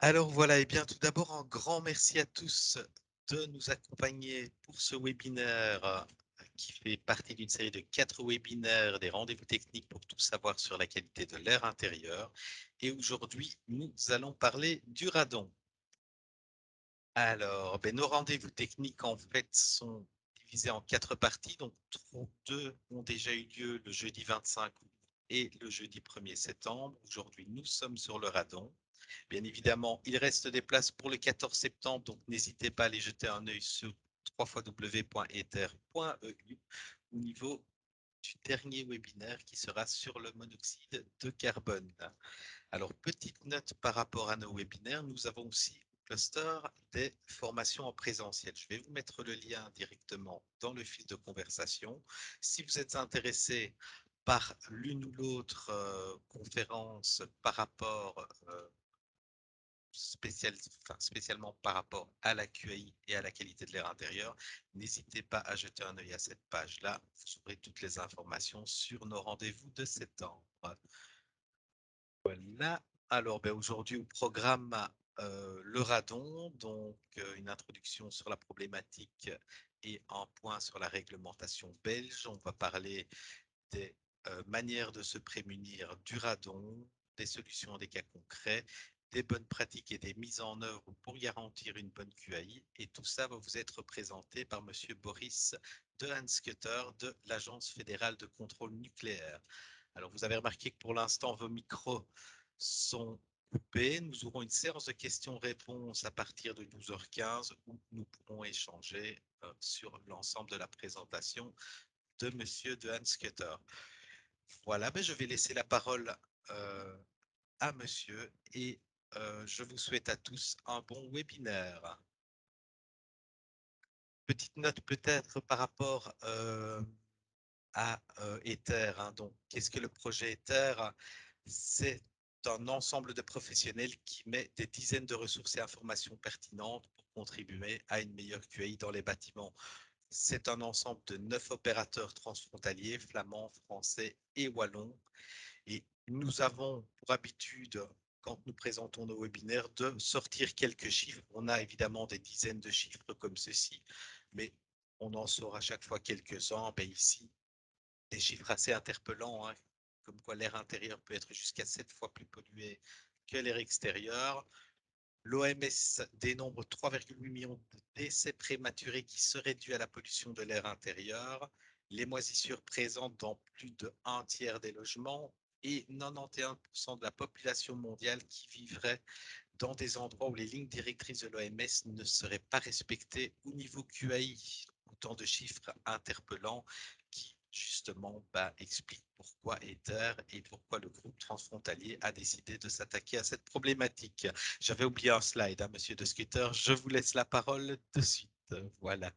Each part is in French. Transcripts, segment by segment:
Alors voilà, et bien tout d'abord, un grand merci à tous de nous accompagner pour ce webinaire qui fait partie d'une série de 4 webinaires des rendez-vous techniques pour tout savoir sur la qualité de l'air intérieur. Et aujourd'hui, nous allons parler du radon. Alors, nos rendez-vous techniques en fait sont divisés en 4 parties. Donc, 2 ont déjà eu lieu le jeudi 25 août et le jeudi 1er septembre. Aujourd'hui, nous sommes sur le radon. Bien évidemment, il reste des places pour le 14 septembre, donc n'hésitez pas à aller jeter un œil sur www.ether.eu au niveau du dernier webinaire qui sera sur le monoxyde de carbone. Alors, petite note par rapport à nos webinaires, nous avons aussi au cluster des formations en présentiel. Je vais vous mettre le lien directement dans le fil de conversation. Si vous êtes intéressé par l'une ou l'autre conférence par rapport spécialement par rapport à la QAI et à la qualité de l'air intérieur, n'hésitez pas à jeter un œil à cette page-là. Vous aurez toutes les informations sur nos rendez-vous de septembre. Voilà. Alors, aujourd'hui, au programme, le radon, donc une introduction sur la problématique et un point sur la réglementation belge. On va parler des manières de se prémunir du radon, des solutions à des cas concrets, des bonnes pratiques et des mises en œuvre pour garantir une bonne QAI. Et tout ça va vous être présenté par Monsieur Boris de Hanscutter de l'Agence fédérale de contrôle nucléaire. Alors, vous avez remarqué que pour l'instant, vos micros sont coupés. Nous aurons une séance de questions-réponses à partir de 12h15 où nous pourrons échanger sur l'ensemble de la présentation de Monsieur de Hanscutter. Voilà, je vais laisser la parole à monsieur et je vous souhaite à tous un bon webinaire. Petite note peut-être par rapport à Ether. Donc, qu'est-ce que le projet Ether? C'est un ensemble de professionnels qui met des dizaines de ressources et informations pertinentes pour contribuer à une meilleure QAI dans les bâtiments. C'est un ensemble de 9 opérateurs transfrontaliers, flamands, français et wallons. Et nous avons pour habitude, quand nous présentons nos webinaires, de sortir quelques chiffres. On a évidemment des dizaines de chiffres comme ceci, mais on en sort à chaque fois quelques-uns. Ici, des chiffres assez interpellants, hein, comme quoi l'air intérieur peut être jusqu'à 7 fois plus pollué que l'air extérieur. L'OMS dénombre 3,8 millions de décès prématurés qui seraient dus à la pollution de l'air intérieur, les moisissures présentes dans plus de un tiers des logements et 91% de la population mondiale qui vivrait dans des endroits où les lignes directrices de l'OMS ne seraient pas respectées au niveau QAI. Autant de chiffres interpellants qui, justement, expliquent pourquoi Ether et pourquoi le groupe transfrontalier a décidé de s'attaquer à cette problématique. J'avais oublié un slide, hein, monsieur de Scooter. Je vous laisse la parole de suite. Voilà.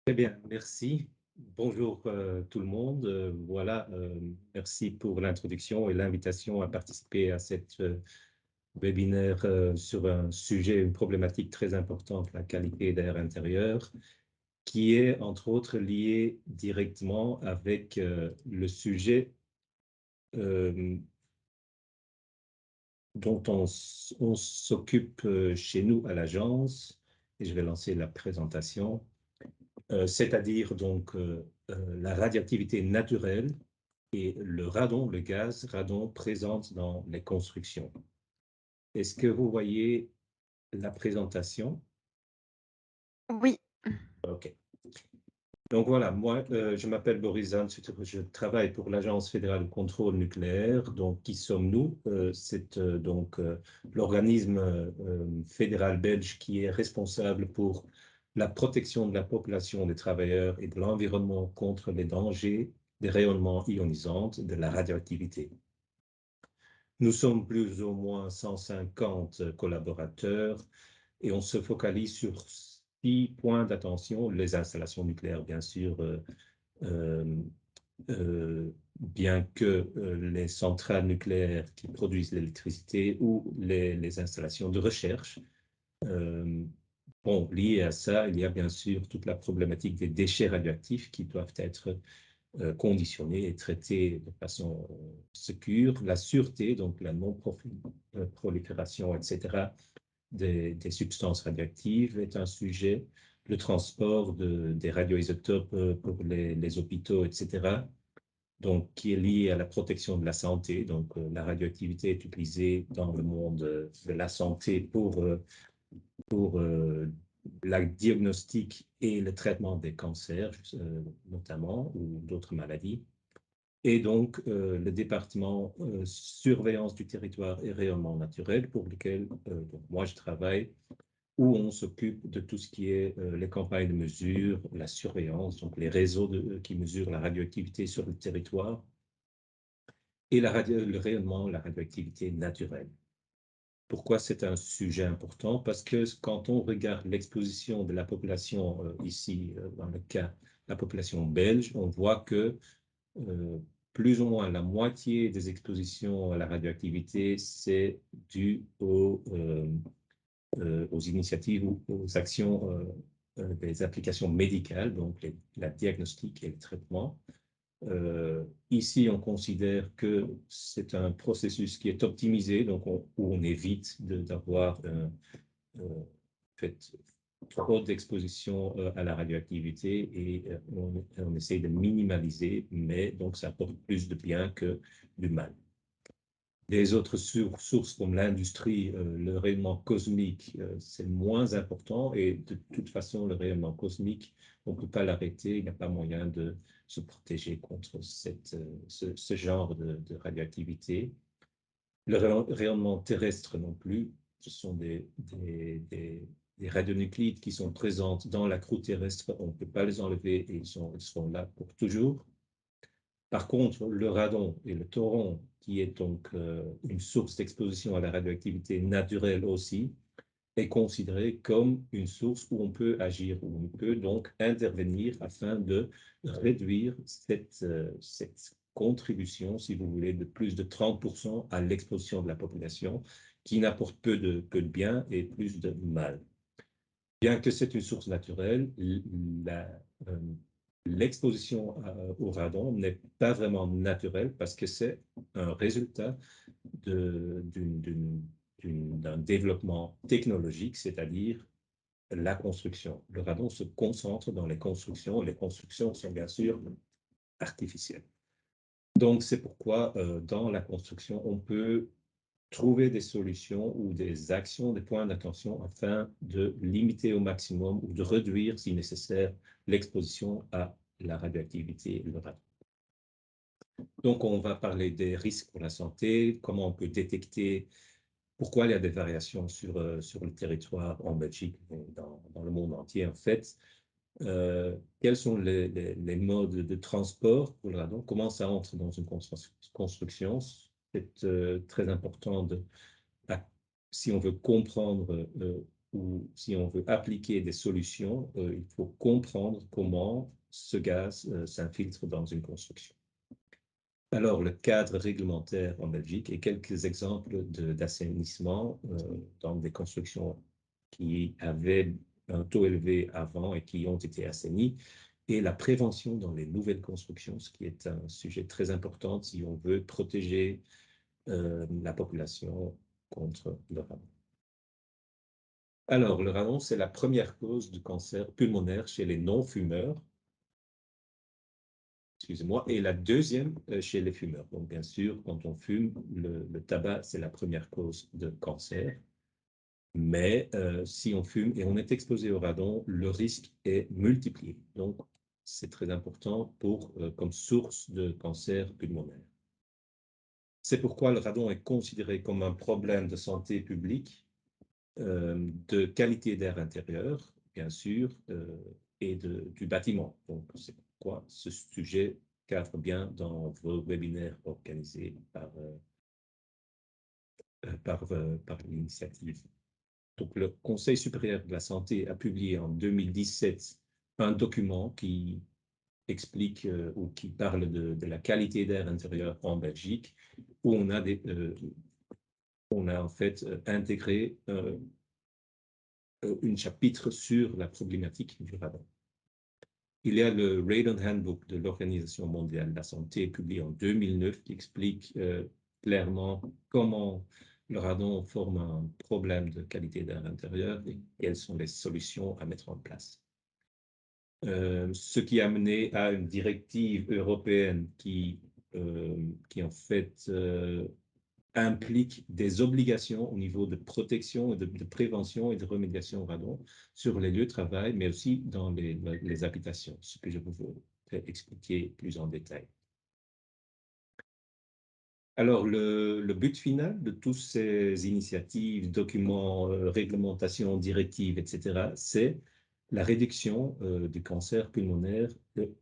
Très bien, merci. Bonjour tout le monde. Voilà, merci pour l'introduction et l'invitation à participer à cette webinaire sur un sujet, une problématique très importante, la qualité d'air intérieur, qui est entre autres liée directement avec le sujet dont on s'occupe chez nous à l'agence. Et je vais lancer la présentation. C'est-à-dire donc la radioactivité naturelle et le radon, le gaz radon présente dans les constructions. Est-ce que vous voyez la présentation? Oui. OK. Donc voilà, moi, je m'appelle Boris Zahn, je travaille pour l'Agence fédérale de contrôle nucléaire. Donc, qui sommes-nous? C'est donc l'organisme fédéral belge qui est responsable pour la protection de la population, des travailleurs et de l'environnement contre les dangers des rayonnements ionisants, de la radioactivité. Nous sommes plus ou moins 150 collaborateurs et on se focalise sur 6 points d'attention, les installations nucléaires, bien sûr, euh, bien que les centrales nucléaires qui produisent l'électricité ou les installations de recherche. Bon, lié à ça, il y a bien sûr toute la problématique des déchets radioactifs qui doivent être conditionner et traiter de façon sécure la sûreté, donc la non-prolifération, etc., des substances radioactives est un sujet. Le transport des radioisotopes pour les hôpitaux, etc., donc qui est lié à la protection de la santé. Donc la radioactivité est utilisée dans le monde de la santé pour la diagnostic et le traitement des cancers, notamment, ou d'autres maladies. Et donc, le département surveillance du territoire et rayonnement naturel, pour lequel donc moi je travaille, où on s'occupe de tout ce qui est les campagnes de mesure, la surveillance, donc les réseaux qui mesurent la radioactivité sur le territoire, et le rayonnement, la radioactivité naturelle. Pourquoi c'est un sujet important? Parce que quand on regarde l'exposition de la population ici, dans le cas de la population belge, on voit que plus ou moins la moitié des expositions à la radioactivité, c'est dû aux initiatives ou aux actions des applications médicales, donc la diagnostic et le traitement. Ici, on considère que c'est un processus qui est optimisé, donc où on évite d'avoir fait trop d'exposition à la radioactivité et on essaie de minimaliser, mais donc ça apporte plus de bien que du mal. Les autres sources comme l'industrie, le rayonnement cosmique, c'est moins important et de toute façon, le rayonnement cosmique, on ne peut pas l'arrêter, il n'y a pas moyen de se protéger contre ce genre de radioactivité. Le rayonnement terrestre non plus, ce sont des radionuclides qui sont présentes dans la croûte terrestre, on ne peut pas les enlever et ils seront là pour toujours. Par contre, le radon et le thorium, qui est donc une source d'exposition à la radioactivité naturelle aussi, est considéré comme une source où on peut agir, où on peut donc intervenir afin de réduire cette contribution, si vous voulez, de plus de 30% à l'exposition de la population, qui n'apporte peu de bien et plus de mal. Bien que c'est une source naturelle, l'exposition au radon n'est pas vraiment naturelle parce que c'est un résultat d'un développement technologique, c'est-à-dire la construction. Le radon se concentre dans les constructions. Les constructions sont bien sûr artificielles. Donc, c'est pourquoi dans la construction, on peut trouver des solutions ou des actions, des points d'attention afin de limiter au maximum ou de réduire, si nécessaire, l'exposition à la radioactivité et le radon. Donc, on va parler des risques pour la santé, comment on peut détecter, pourquoi il y a des variations sur le territoire en Belgique et dans le monde entier, en fait. Quels sont les modes de transport pour le radon? Comment ça entre dans une construction? C'est très important si on veut comprendre ou si on veut appliquer des solutions, il faut comprendre comment ce gaz s'infiltre dans une construction. Alors, le cadre réglementaire en Belgique et quelques exemples d'assainissement dans des constructions qui avaient un taux élevé avant et qui ont été assainies, et la prévention dans les nouvelles constructions, ce qui est un sujet très important si on veut protéger la population contre le radon. Alors, le radon, c'est la première cause de cancer pulmonaire chez les non-fumeurs. Excusez-moi, et la deuxième chez les fumeurs. Donc, bien sûr, quand on fume, le tabac, c'est la première cause de cancer. Mais si on fume et on est exposé au radon, le risque est multiplié. Donc, c'est très important comme source de cancer pulmonaire. C'est pourquoi le radon est considéré comme un problème de santé publique, de qualité d'air intérieur, bien sûr, et du bâtiment. Donc, c'est pourquoi ce sujet cadre bien dans vos webinaires organisés par l'initiative. Donc, le Conseil supérieur de la santé a publié en 2017 un document qui explique ou qui parle de la qualité d'air intérieur en Belgique, où on a en fait intégré un chapitre sur la problématique du radon. Il y a le Radon Handbook de l'Organisation mondiale de la santé, publié en 2009, qui explique clairement comment le radon forme un problème de qualité d'air intérieur et quelles sont les solutions à mettre en place. Ce qui a mené à une directive européenne qui en fait implique des obligations au niveau de protection, de prévention et de remédiation au radon sur les lieux de travail, mais aussi dans les habitations, ce que je vous vais expliquer plus en détail. Alors, le but final de toutes ces initiatives, documents, réglementations, directives, etc., c'est la réduction du cancer pulmonaire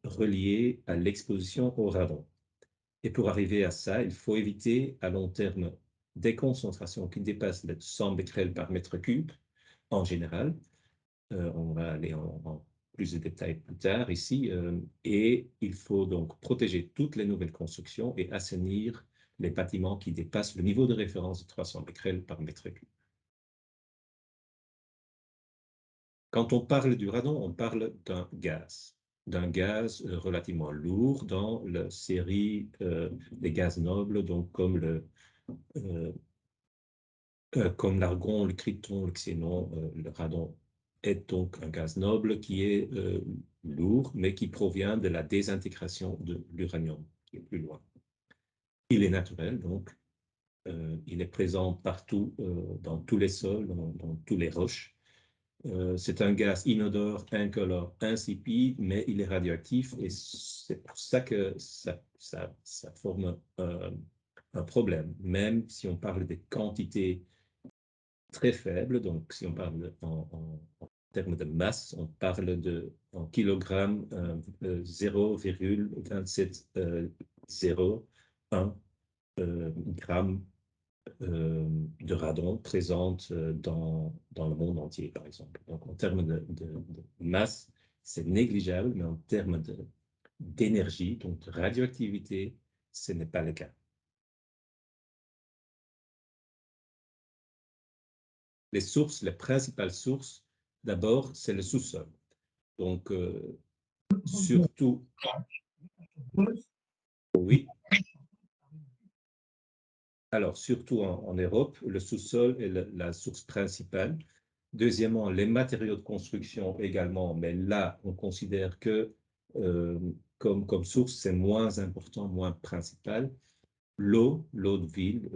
relié à l'exposition au radon. Et pour arriver à ça, il faut éviter à long terme des concentrations qui dépassent les 100 becquerels par mètre cube en général. On va aller en plus de détails plus tard ici. Et il faut donc protéger toutes les nouvelles constructions et assainir les bâtiments qui dépassent le niveau de référence de 300 becquerels par mètre cube. Quand on parle du radon, on parle d'un gaz relativement lourd dans la série des gaz nobles, donc comme l'argon, le krypton, le xénon, le radon est donc un gaz noble qui est lourd, mais qui provient de la désintégration de l'uranium, qui est plus loin. Il est naturel, donc il est présent partout, dans tous les sols, dans toutes les roches. C'est un gaz inodore, incolore, insipide, mais il est radioactif et c'est pour ça que ça forme un problème. Même si on parle des quantités très faibles, donc si on parle en termes de masse, on parle en kilogrammes 0,2701 grammes de radon présente dans le monde entier, par exemple. Donc, en termes de masse, c'est négligeable, mais en termes d'énergie, donc de radioactivité, ce n'est pas le cas. Les sources, les principales sources, d'abord, c'est le sous-sol. Donc, surtout... Oui. Alors, surtout en Europe, le sous-sol est la source principale. Deuxièmement, les matériaux de construction également, mais là, on considère que comme source, c'est moins important, moins principal. L'eau de ville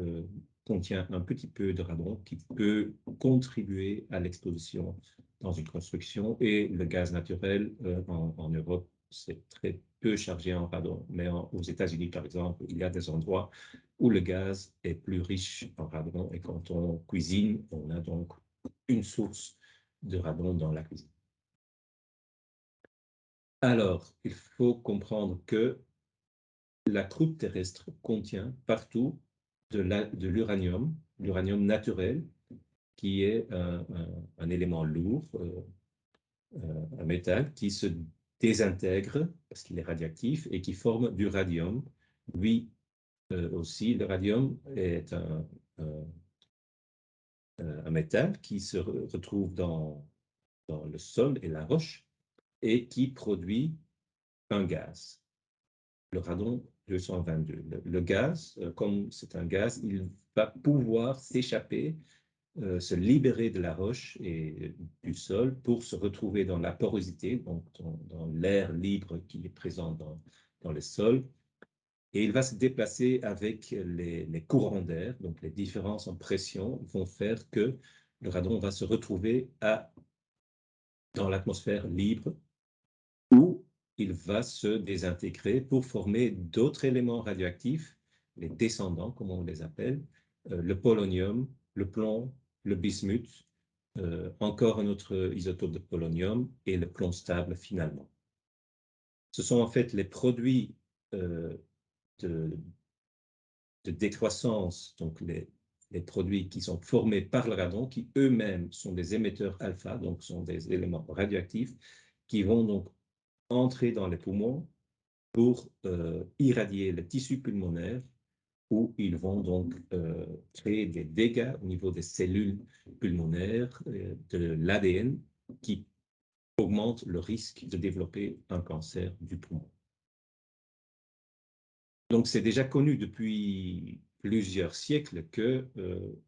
contient un petit peu de radon qui peut contribuer à l'exposition dans une construction et le gaz naturel en Europe, c'est très peu chargé en radon. Mais aux États-Unis, par exemple, il y a des endroits où le gaz est plus riche en radon et quand on cuisine, on a donc une source de radon dans la cuisine. Alors, il faut comprendre que la croûte terrestre contient partout de l'uranium naturel, qui est un élément lourd, un métal qui se désintègre parce qu'il est radioactif et qui forme du radium. Lui aussi, le radium est un métal qui se retrouve dans le sol et la roche et qui produit un gaz, le radon 222. Le gaz, comme c'est un gaz, il va pouvoir s'échapper, se libérer de la roche et du sol pour se retrouver dans la porosité, donc dans l'air libre qui est présent dans le sol. Et il va se déplacer avec les courants d'air, donc les différences en pression vont faire que le radon va se retrouver dans l'atmosphère libre où il va se désintégrer pour former d'autres éléments radioactifs, les descendants, comme on les appelle, le polonium, le plomb, le bismuth, encore un autre isotope de polonium et le plomb stable finalement. Ce sont en fait les produits de décroissance, donc les produits qui sont formés par le radon, qui eux-mêmes sont des émetteurs alpha, donc sont des éléments radioactifs, qui vont donc entrer dans les poumons pour irradier le tissu pulmonaire où ils vont donc créer des dégâts au niveau des cellules pulmonaires, de l'ADN qui augmente le risque de développer un cancer du poumon. Donc, c'est déjà connu depuis plusieurs siècles que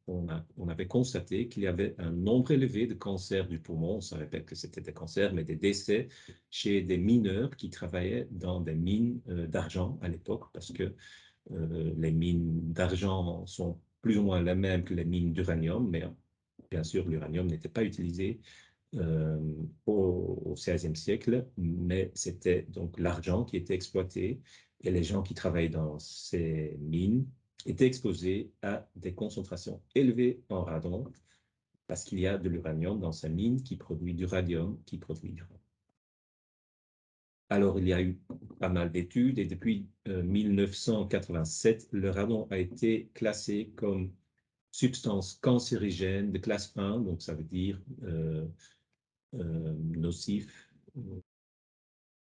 on avait constaté qu'il y avait un nombre élevé de cancers du poumon. On ne savait pas que c'était des cancers, mais des décès chez des mineurs qui travaillaient dans des mines d'argent à l'époque, parce que les mines d'argent sont plus ou moins les mêmes que les mines d'uranium, mais bien sûr, l'uranium n'était pas utilisé au XVIe siècle, mais c'était donc l'argent qui était exploité et les gens qui travaillent dans ces mines étaient exposés à des concentrations élevées en radon parce qu'il y a de l'uranium dans ces mines qui produit du radium, qui produit du radon. Alors, il y a eu pas mal d'études et depuis 1987, le radon a été classé comme substance cancérigène de classe 1, donc ça veut dire nocif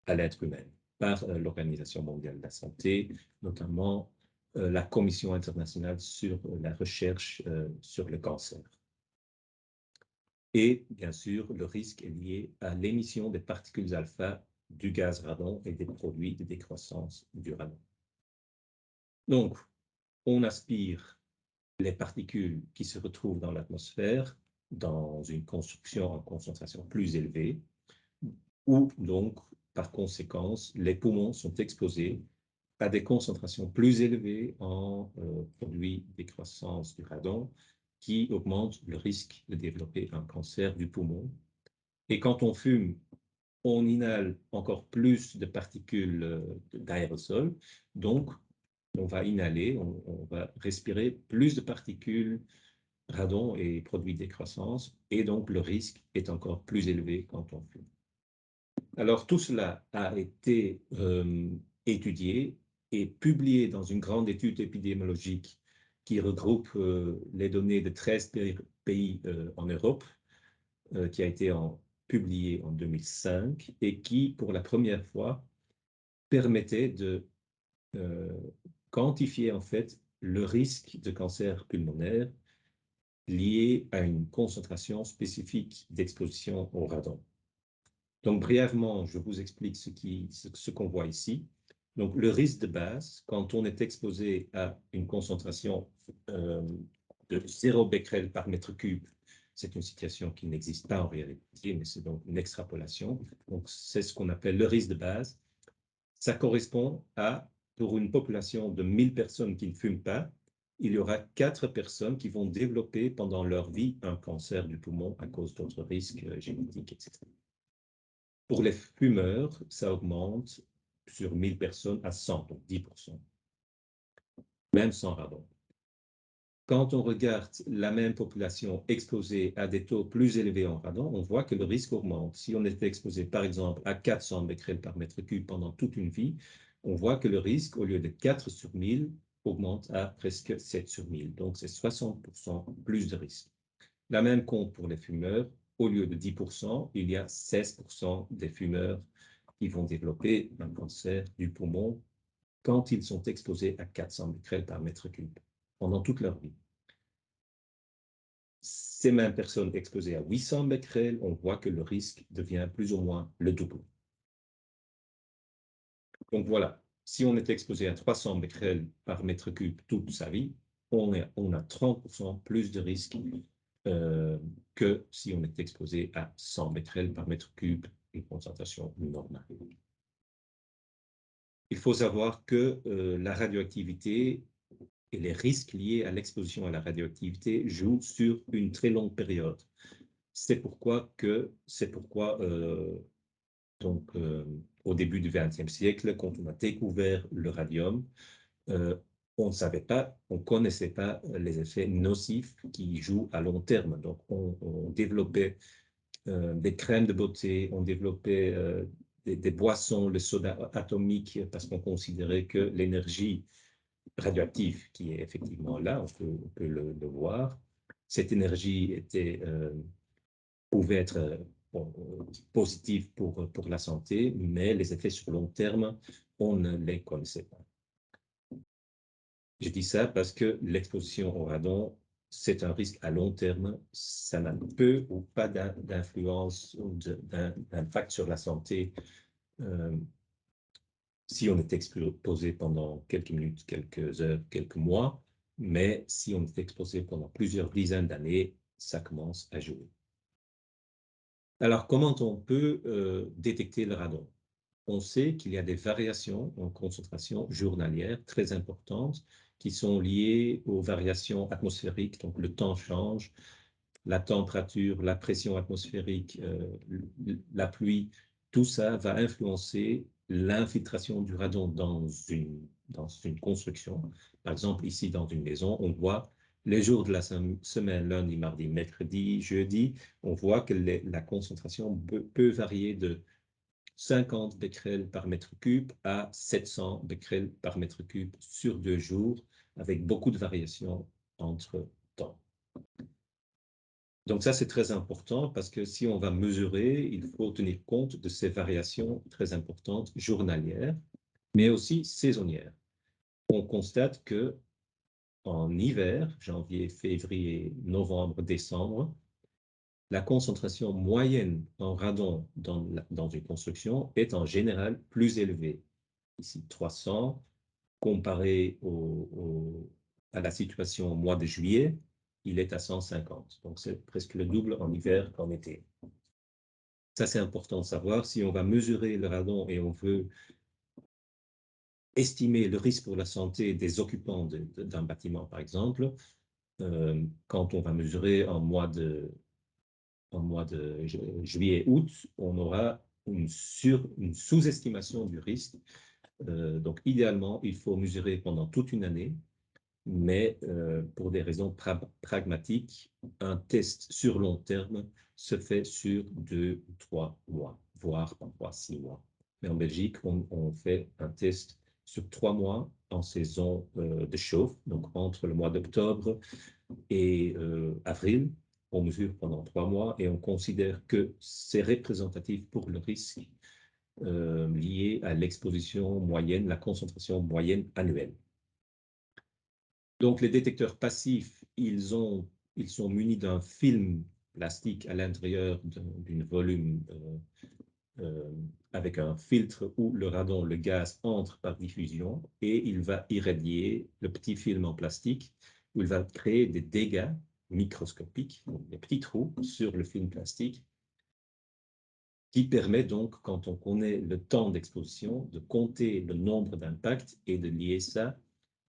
à l'être humain par l'Organisation mondiale de la santé, notamment la Commission internationale sur la recherche sur le cancer. Et bien sûr, le risque est lié à l'émission des particules alpha du gaz radon et des produits de décroissance du radon. Donc, on aspire les particules qui se retrouvent dans l'atmosphère dans une construction en concentration plus élevée, où donc, par conséquence, les poumons sont exposés à des concentrations plus élevées en produits de décroissance du radon qui augmentent le risque de développer un cancer du poumon. Et quand on fume, on inhale encore plus de particules d'aérosol. Donc, on va inhaler, on va respirer plus de particules radon et produits de décroissance, et donc le risque est encore plus élevé quand on fume. Alors, tout cela a été étudié et publié dans une grande étude épidémiologique qui regroupe les données de 13 pays en Europe, qui a été publiée en 2005 et qui, pour la première fois, permettait de quantifier en fait le risque de cancer pulmonaire lié à une concentration spécifique d'exposition au radon. Donc, brièvement, je vous explique ce qu'on voit ici. Donc, le risque de base, quand on est exposé à une concentration de 0 becquerel par mètre cube, c'est une situation qui n'existe pas en réalité, mais c'est donc une extrapolation. Donc, c'est ce qu'on appelle le risque de base. Ça correspond à, pour une population de 1000 personnes qui ne fument pas, il y aura 4 personnes qui vont développer pendant leur vie un cancer du poumon à cause d'autres risques génétiques, etc. Pour les fumeurs, ça augmente sur 1000 personnes à 100, donc 10%, même sans radon. Quand on regarde la même population exposée à des taux plus élevés en radon, on voit que le risque augmente. Si on était exposé, par exemple, à 400 becquerels par mètre cube pendant toute une vie, on voit que le risque, au lieu de 4 sur 1000, augmente à presque 7 sur 1000. Donc, c'est 60% plus de risque. La même compte pour les fumeurs. Au lieu de 10%, il y a 16% des fumeurs qui vont développer un cancer du poumon quand ils sont exposés à 400 becquerels par mètre cube pendant toute leur vie. Ces mêmes personnes exposées à 800 becquerels, on voit que le risque devient plus ou moins le double. Donc voilà, si on est exposé à 300 becquerels par mètre cube toute sa vie, on a 30% plus de risque que si on est exposé à 100 becquerels par mètre cube, une concentration normale. Il faut savoir que la radioactivité et les risques liés à l'exposition à la radioactivité jouent sur une très longue période. C'est pourquoi au début du XXe siècle, quand on a découvert le radium, on ne savait pas, on ne connaissait pas les effets nocifs qui jouent à long terme. Donc, on développait des crèmes de beauté, on développait des boissons, le soda atomique, parce qu'on considérait que l'énergie radioactive qui est effectivement là, on peut le voir, cette énergie pouvait être positive pour la santé, mais les effets sur long terme, on ne les connaissait pas. Je dis ça parce que l'exposition au radon c'est un risque à long terme. Ça n'a peu ou pas d'influence ou d'impact sur la santé si on est exposé pendant quelques minutes, quelques heures, quelques mois, mais si on est exposé pendant plusieurs dizaines d'années, ça commence à jouer. Alors, comment on peut détecter le radon? On sait qu'il y a des variations en concentration journalière très importantes qui sont liées aux variations atmosphériques, donc le temps change, la température, la pression atmosphérique, la pluie, tout ça va influencer l'infiltration du radon dans une construction. Par exemple, ici, dans une maison, on voit les jours de la semaine, lundi, mardi, mercredi, jeudi, on voit que la concentration peut varier de 50 becquerels par mètre cube à 700 becquerels par mètre cube sur 2 jours, avec beaucoup de variations entre temps. Donc ça, c'est très important parce que si on va mesurer, il faut tenir compte de ces variations très importantes journalières, mais aussi saisonnières. On constate que en hiver, janvier, février, novembre, décembre, la concentration moyenne en radon dans une construction est en général plus élevée. Ici, 300, comparé à la situation au mois de juillet, il est à 150. Donc, c'est presque le double en hiver qu'en été. Ça, c'est important de savoir. Si on va mesurer le radon et on veut estimer le risque pour la santé des occupants d'un bâtiment, par exemple, quand on va mesurer en mois de juillet-août, on aura une sous-estimation du risque. Donc, idéalement, il faut mesurer pendant toute une année, mais pour des raisons pragmatiques, un test sur long terme se fait sur 2 ou 3 mois, voire parfois 6 mois. Mais en Belgique, on fait un test sur 3 mois en saison de chauffe, donc entre le mois d'octobre et avril. On mesure pendant 3 mois et on considère que c'est représentatif pour le risque lié à l'exposition moyenne, la concentration moyenne annuelle. Donc, les détecteurs passifs, ils sont munis d'un film plastique à l'intérieur d'un volume avec un filtre où le radon, le gaz, entre par diffusion et il va irradier le petit film en plastique où il va créer des dégâts microscopiques, des petits trous sur le film plastique qui permet donc, quand on connaît le temps d'exposition, de compter le nombre d'impacts et de lier ça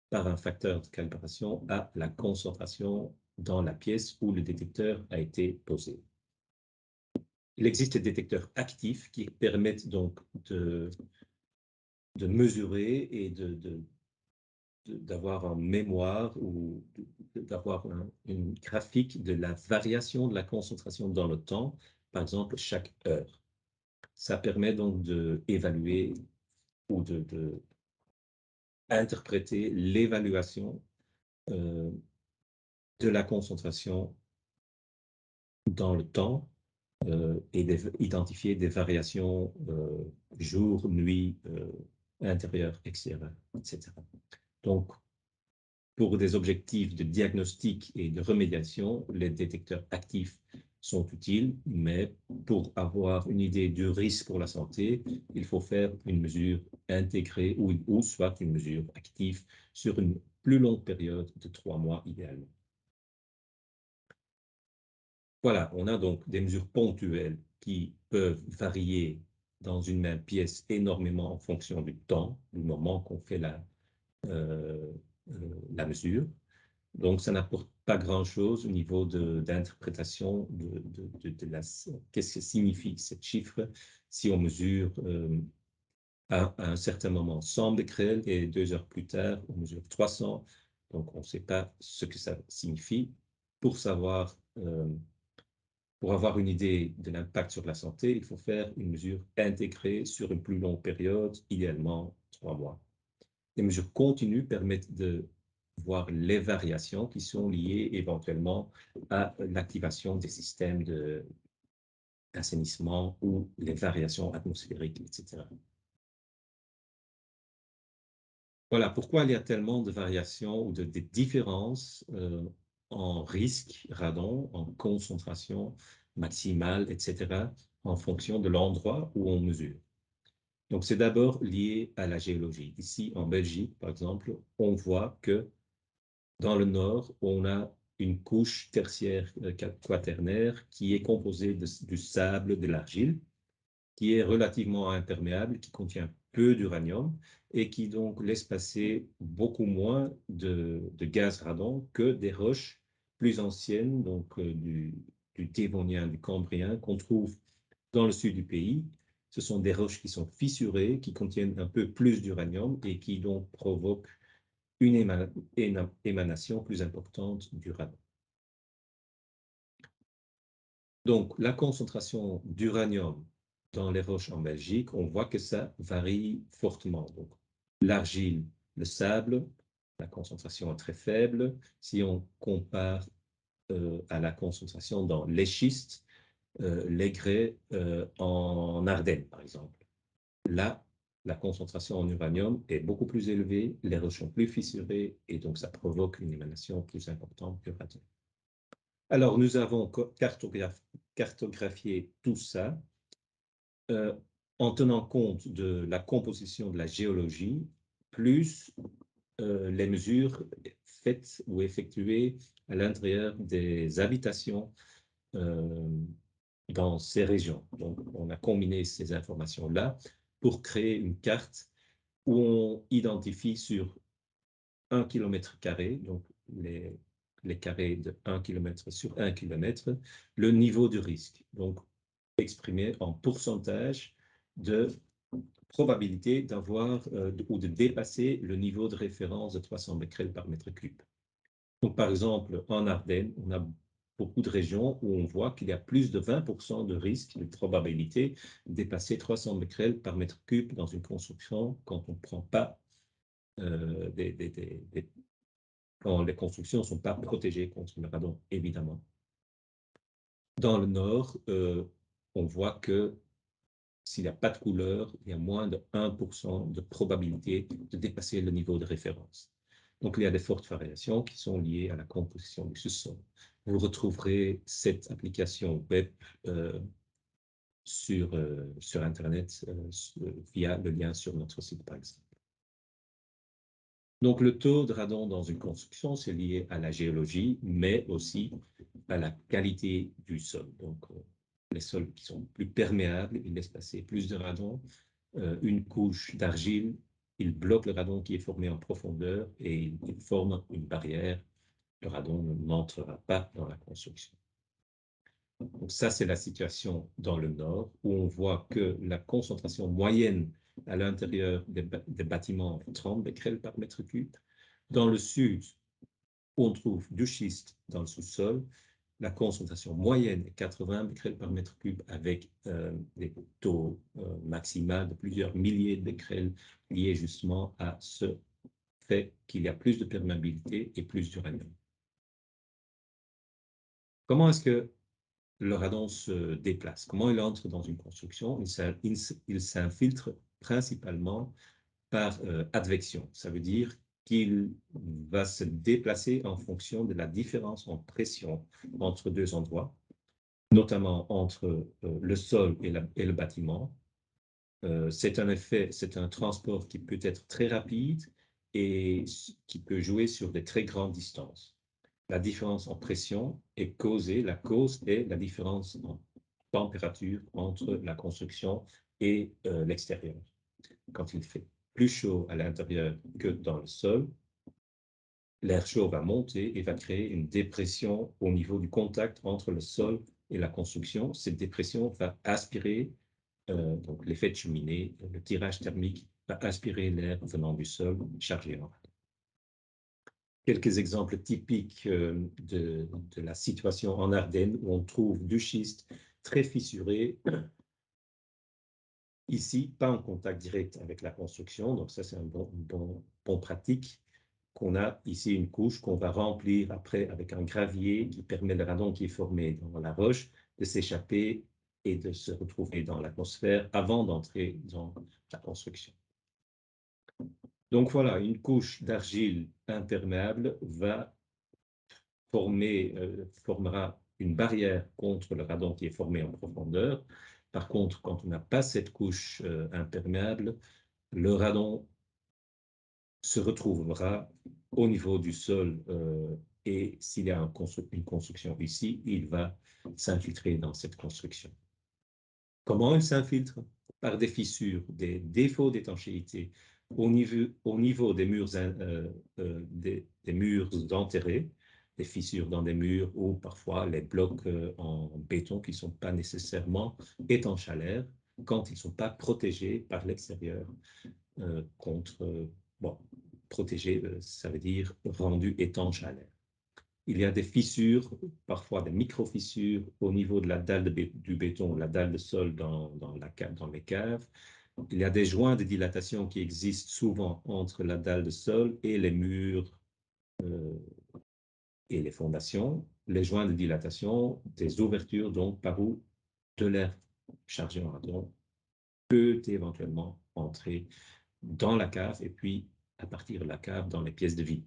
par un facteur de calibration à la concentration dans la pièce où le détecteur a été posé. Il existe des détecteurs actifs qui permettent donc de mesurer et d'avoir en mémoire ou d'avoir une graphique de la variation de la concentration dans le temps, par exemple chaque heure. Ça permet donc d'évaluer ou interpréter l'évaluation de la concentration dans le temps et d'identifier des variations jour, nuit, intérieur, extérieur, etc. Donc, pour des objectifs de diagnostic et de remédiation, les détecteurs actifs sont utiles, mais pour avoir une idée du risque pour la santé, il faut faire une mesure intégrée ou soit une mesure active sur une plus longue période de 3 mois idéalement. Voilà, on a donc des mesures ponctuelles qui peuvent varier dans une même pièce énormément en fonction du temps, du moment qu'on fait la mesure. Donc, ça n'apporte pas grand-chose au niveau d'interprétation qu'est-ce que signifie ce chiffre si on mesure à un certain moment 100 becquerels et 2 heures plus tard, on mesure 300. Donc, on ne sait pas ce que ça signifie. Pour avoir une idée de l'impact sur la santé, il faut faire une mesure intégrée sur une plus longue période, idéalement 3 mois. Les mesures continues permettent de voir les variations qui sont liées éventuellement à l'activation des systèmes d'assainissement ou les variations atmosphériques, etc. Voilà pourquoi il y a tellement de variations ou de différences en risque radon, en concentration maximale, etc., en fonction de l'endroit où on mesure. Donc, c'est d'abord lié à la géologie. Ici, en Belgique, par exemple, on voit que dans le nord, on a une couche tertiaire quaternaire qui est composée du sable, de l'argile, qui est relativement imperméable, qui contient peu d'uranium et qui donc laisse passer beaucoup moins de gaz radon que des roches plus anciennes, donc du Dévonien, du Cambrien, qu'on trouve dans le sud du pays. Ce sont des roches qui sont fissurées, qui contiennent un peu plus d'uranium et qui donc provoquent une émanation plus importante du radon. Donc, la concentration d'uranium dans les roches en Belgique, on voit que ça varie fortement. Donc, l'argile, le sable, la concentration est très faible. Si on compare à la concentration dans les schistes, les grès en Ardennes, par exemple. Là, la concentration en uranium est beaucoup plus élevée, les roches sont plus fissurées et donc ça provoque une émanation plus importante du radon. Alors, nous avons cartographié tout ça en tenant compte de la composition de la géologie, plus les mesures faites ou effectuées à l'intérieur des habitations dans ces régions. Donc, on a combiné ces informations-là pour créer une carte où on identifie sur 1 km², donc les carrés de 1 km sur 1 km, le niveau de risque, donc exprimé en pourcentage de probabilité d'avoir ou de dépasser le niveau de référence de 300 becquerels par mètre cube. Donc, par exemple, en Ardennes, on a beaucoup de régions où on voit qu'il y a plus de 20% de risque, de probabilité de dépasser 300 becquerels par mètre cube dans une construction quand on ne prend pas quand les constructions ne sont pas protégées contre le radon, évidemment. Dans le nord, on voit que s'il n'y a pas de couleur, il y a moins de 1% de probabilité de dépasser le niveau de référence. Donc, il y a des fortes variations qui sont liées à la composition du sous-sol. Vous retrouverez cette application web sur Internet via le lien sur notre site, par exemple. Donc, le taux de radon dans une construction, c'est lié à la géologie, mais aussi à la qualité du sol. Donc, les sols qui sont plus perméables, ils laissent passer plus de radon. Une couche d'argile, il bloque le radon qui est formé en profondeur et il forme une barrière. Le radon n'entrera pas dans la construction. Donc ça, c'est la situation dans le nord, où on voit que la concentration moyenne à l'intérieur des bâtiments est 30 becquerels par mètre cube. Dans le sud, où on trouve du schiste dans le sous-sol, la concentration moyenne est 80 becquerels par mètre cube avec des taux maximaux de plusieurs milliers de becquerels liés justement à ce fait qu'il y a plus de perméabilité et plus d'uranium. Comment est-ce que le radon se déplace? Comment il entre dans une construction? Il s'infiltre principalement par advection. Ça veut dire qu'il va se déplacer en fonction de la différence en pression entre deux endroits, notamment entre le sol et le bâtiment. C'est un transport qui peut être très rapide et qui peut jouer sur des très grandes distances. La différence en pression est causée, la cause est la différence en température entre la construction et l'extérieur. Quand il fait plus chaud à l'intérieur que dans le sol, l'air chaud va monter et va créer une dépression au niveau du contact entre le sol et la construction. Cette dépression va aspirer, donc l'effet de cheminée, le tirage thermique va aspirer l'air venant du sol chargé en radon. Quelques exemples typiques de la situation en Ardennes où on trouve du schiste très fissuré. Ici, pas en contact direct avec la construction, donc ça c'est un bon pratique. Qu'on a ici une couche qu'on va remplir après avec un gravier qui permet le radon qui est formé dans la roche de s'échapper et de se retrouver dans l'atmosphère avant d'entrer dans la construction. Donc voilà, une couche d'argile imperméable va formera une barrière contre le radon qui est formé en profondeur. Par contre, quand on n'a pas cette couche imperméable, le radon se retrouvera au niveau du sol et s'il y a une construction ici, il va s'infiltrer dans cette construction. Comment il s'infiltre? Par des fissures, des défauts d'étanchéité au niveau des murs, des murs enterrés, des fissures dans des murs ou parfois les blocs en béton qui ne sont pas nécessairement étanches à l'air quand ils ne sont pas protégés par l'extérieur contre, bon, protégés, ça veut dire rendu étanche à l'air. Il y a des fissures, parfois des micro-fissures au niveau de la dalle du béton, la dalle de sol dans les caves. Il y a des joints de dilatation qui existent souvent entre la dalle de sol et les murs et les fondations. Les joints de dilatation, des ouvertures donc par où de l'air chargé en radon peut éventuellement entrer dans la cave et puis à partir de la cave dans les pièces de vie.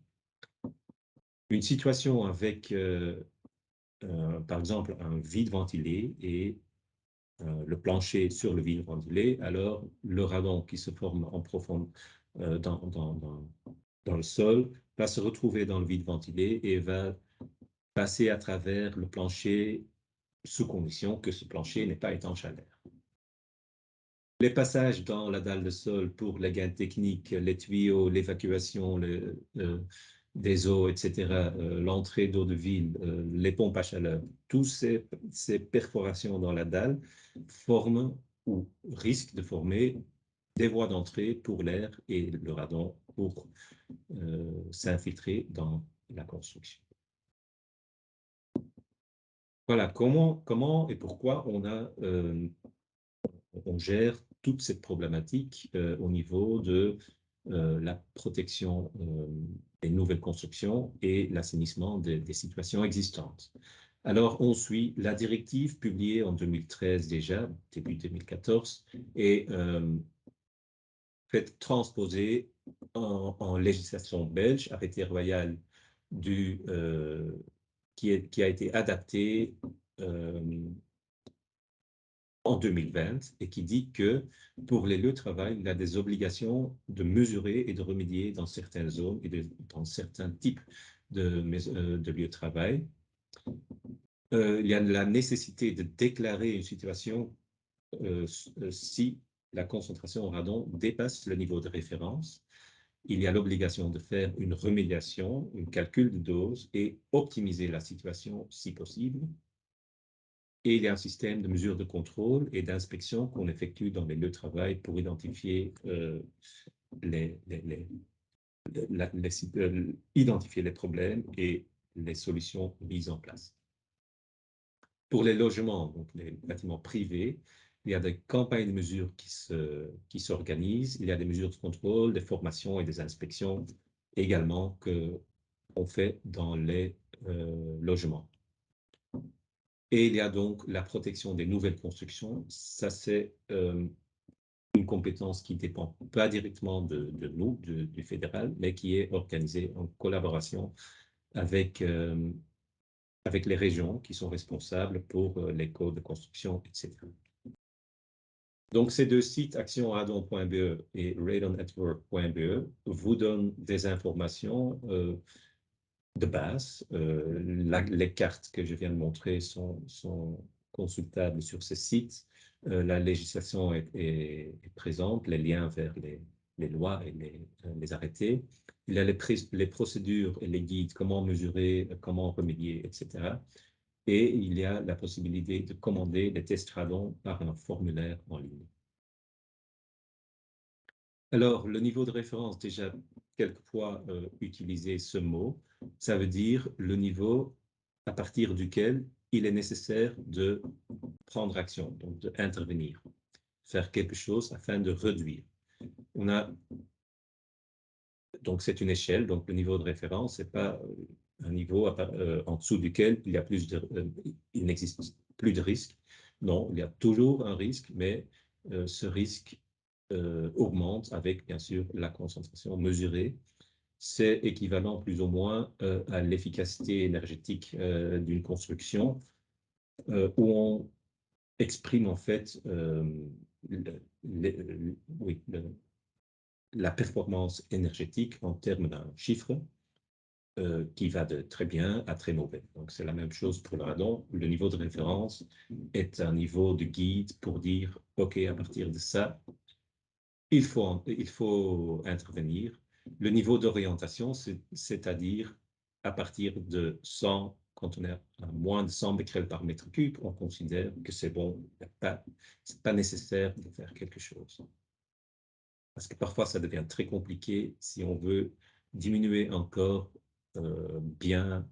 Une situation avec par exemple, un vide ventilé et le plancher sur le vide ventilé, alors le radon qui se forme en profond dans le sol va se retrouver dans le vide ventilé et va passer à travers le plancher sous condition que ce plancher n'est pas étanche à l'air. Les passages dans la dalle de sol pour les gains techniques, les tuyaux, l'évacuation des eaux, etc., l'entrée d'eau de ville, les pompes à chaleur, toutes ces perforations dans la dalle forment ou risquent de former des voies d'entrée pour l'air et le radon pour s'infiltrer dans la construction. Voilà, comment et pourquoi on gère toute cette problématique au niveau de la protection des nouvelles constructions et l'assainissement des situations existantes. Alors, on suit la directive publiée en 2013 déjà, début 2014, et fait transposer en législation belge, arrêté royal qui a été adapté en 2020 et qui dit que pour les lieux de travail, il a des obligations de mesurer et de remédier dans certaines zones et dans certains types de lieux de travail. Il y a la nécessité de déclarer une situation si la concentration en radon dépasse le niveau de référence. Il y a l'obligation de faire une remédiation, un calcul de dose et optimiser la situation si possible. Et il y a un système de mesures de contrôle et d'inspection qu'on effectue dans les lieux de travail pour identifier identifier les problèmes et les solutions mises en place. Pour les logements, donc les bâtiments privés, il y a des campagnes de mesures qui s'organisent. Il y a des mesures de contrôle, des formations et des inspections également qu'on fait dans les logements. Et il y a donc la protection des nouvelles constructions. Ça, c'est une compétence qui ne dépend pas directement de nous, du fédéral, mais qui est organisée en collaboration avec les régions qui sont responsables pour les codes de construction, etc. Donc, ces deux sites, actionradon.be et radonnetwork.be, vous donnent des informations de base. Les cartes que je viens de montrer sont consultables sur ces sites. La législation est présente, les liens vers les lois et les arrêtés. Il y a les procédures et les guides, comment mesurer, comment remédier, etc. Et il y a la possibilité de commander des tests radon par un formulaire en ligne. Alors, le niveau de référence, déjà quelquefois utilisé ce mot, ça veut dire le niveau à partir duquel il est nécessaire de prendre action, donc d'intervenir, faire quelque chose afin de réduire. Donc c'est une échelle, donc le niveau de référence, c'est pas un niveau en dessous duquel il n'existe plus de risque. Non, il y a toujours un risque, mais ce risque augmente avec, bien sûr, la concentration mesurée c'est équivalent plus ou moins à l'efficacité énergétique d'une construction, où on exprime en fait oui, la performance énergétique en termes d'un chiffre qui va de très bien à très mauvais. Donc c'est la même chose pour le radon. Le niveau de référence est un niveau de guide pour dire, OK, à partir de ça, il faut intervenir. Le niveau d'orientation, c'est-à-dire à partir de 100, quand on est à moins de 100 becquerels par mètre cube, on considère que c'est bon, c'est pas nécessaire de faire quelque chose. Parce que parfois, ça devient très compliqué si on veut diminuer encore bien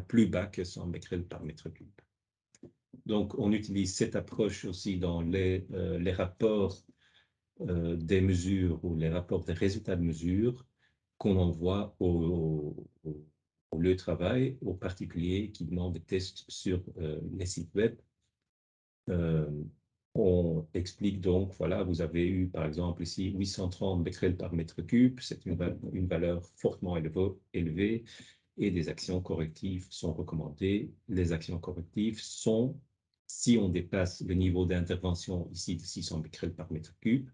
plus bas que 100 becquerels par mètre cube. Donc, on utilise cette approche aussi dans les rapports des mesures ou les rapports des résultats de mesures qu'on envoie au lieu de travail, aux particuliers qui demandent des tests sur les sites web. On explique donc, voilà, vous avez eu par exemple ici 830 becquerels par mètre cube, c'est une valeur fortement élevée et des actions correctives sont recommandées. Les actions correctives sont, si on dépasse le niveau d'intervention ici de 600 becquerels par mètre cube,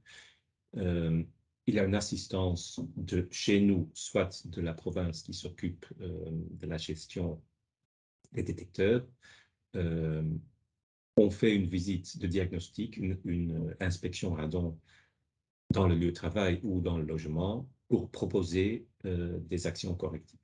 il y a une assistance de chez nous, soit de la province qui s'occupe de la gestion des détecteurs. On fait une visite de diagnostic, une inspection radon dans le lieu de travail ou dans le logement pour proposer des actions correctives.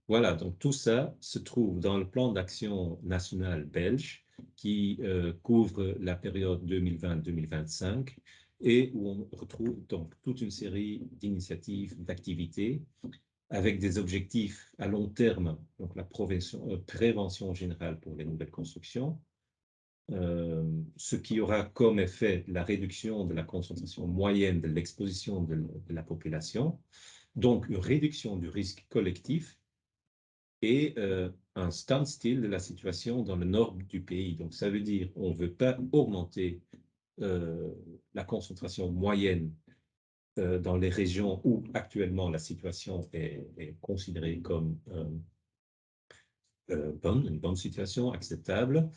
Voilà, donc tout ça se trouve dans le plan d'action national belge qui couvre la période 2020-2025 et où on retrouve donc toute une série d'initiatives, d'activités avec des objectifs à long terme, donc la prévention générale pour les nouvelles constructions, ce qui aura comme effet la réduction de la concentration moyenne de l'exposition de la population, donc une réduction du risque collectif et un standstill de la situation dans le nord du pays. Donc ça veut dire qu'on ne veut pas augmenter la concentration moyenne dans les régions où actuellement la situation est considérée comme une bonne situation, acceptable.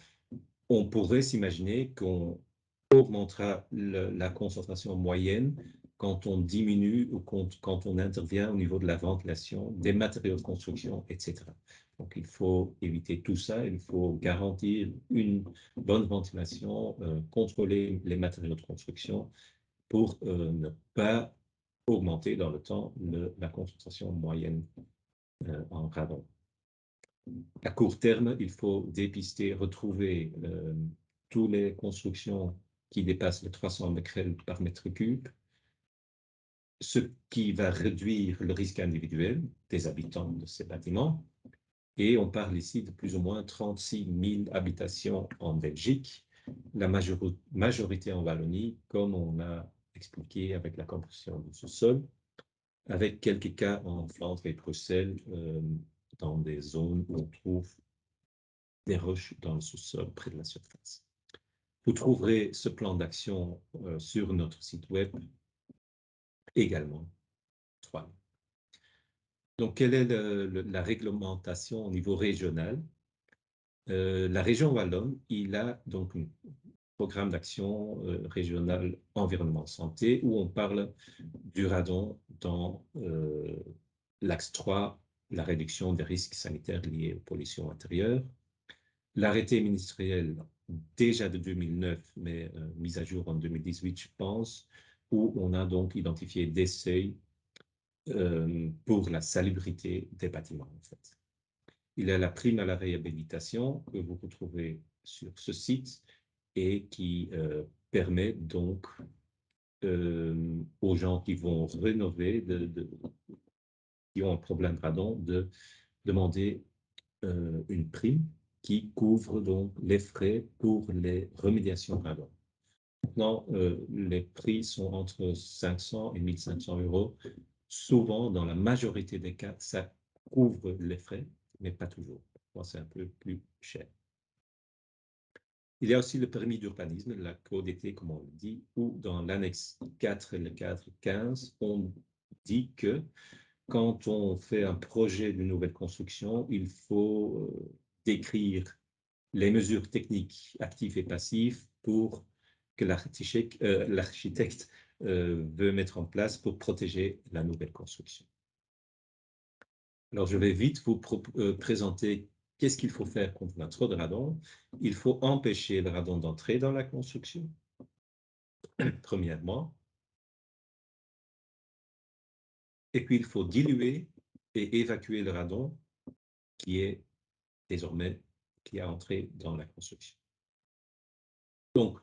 On pourrait s'imaginer qu'on augmentera la concentration moyenne quand on diminue ou quand on intervient au niveau de la ventilation, des matériaux de construction, etc. Donc, il faut éviter tout ça, il faut garantir une bonne ventilation, contrôler les matériaux de construction pour ne pas augmenter dans le temps la concentration moyenne en radon. À court terme, il faut dépister, retrouver toutes les constructions qui dépassent les 300 becquerels par mètre cube, ce qui va réduire le risque individuel des habitants de ces bâtiments. Et on parle ici de plus ou moins 36 000 habitations en Belgique, la majorité en Wallonie, comme on a expliqué avec la composition du sous-sol, avec quelques cas en Flandre et Bruxelles, dans des zones où on trouve des roches dans le sous-sol près de la surface. Vous trouverez ce plan d'action sur notre site web également. 3. Donc, quelle est la réglementation au niveau régional? La région Wallonne, il a donc un programme d'action régional environnement santé où on parle du radon dans l'axe 3, la réduction des risques sanitaires liés aux pollutions intérieures. L'arrêté ministériel déjà de 2009, mais mis à jour en 2018, je pense, où on a donc identifié des seuils pour la salubrité des bâtiments, en fait. Il y a la prime à la réhabilitation que vous retrouvez sur ce site et qui permet donc aux gens qui vont rénover, qui ont un problème radon, de demander une prime qui couvre donc les frais pour les remédiations radon. Maintenant, les prix sont entre 500 et 1 500 euros. Souvent, dans la majorité des cas, ça couvre les frais, mais pas toujours. C'est un peu plus cher. Il y a aussi le permis d'urbanisme, la CODT, comme on le dit, où dans l'annexe 4 et le cadre 15, on dit que quand on fait un projet de nouvelle construction, il faut décrire les mesures techniques actives et passives pour que l'architecte veut mettre en place pour protéger la nouvelle construction. Alors, je vais vite vous présenter qu'est-ce qu'il faut faire contre un trop de radon. Il faut empêcher le radon d'entrer dans la construction, premièrement. Et puis, il faut diluer et évacuer le radon qui est désormais qui a entré dans la construction. Donc,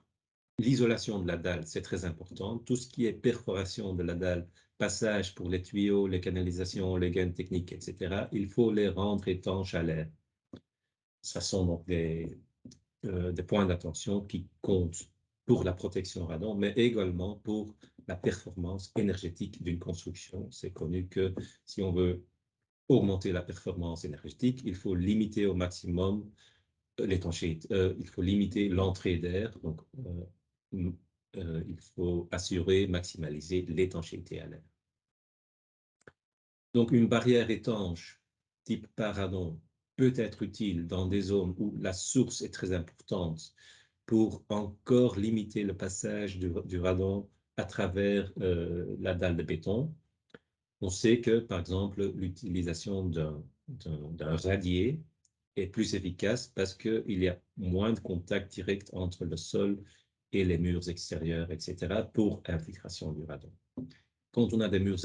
l'isolation de la dalle, c'est très important. Tout ce qui est perforation de la dalle, passage pour les tuyaux, les canalisations, les gaines techniques, etc., il faut les rendre étanches à l'air. Ce sont donc des points d'attention qui comptent pour la protection radon, mais également pour la performance énergétique d'une construction. C'est connu que si on veut augmenter la performance énergétique, il faut limiter au maximum l'étanchéité, il faut limiter l'entrée d'air, donc il faut assurer, maximaliser l'étanchéité à l'air. Donc une barrière étanche type paradon peut être utile dans des zones où la source est très importante pour encore limiter le passage du radon à travers la dalle de béton. On sait que, par exemple, l'utilisation d'un radier est plus efficace parce qu'il y a moins de contact direct entre le sol et les murs extérieurs, etc., pour infiltration du radon. Quand on a des murs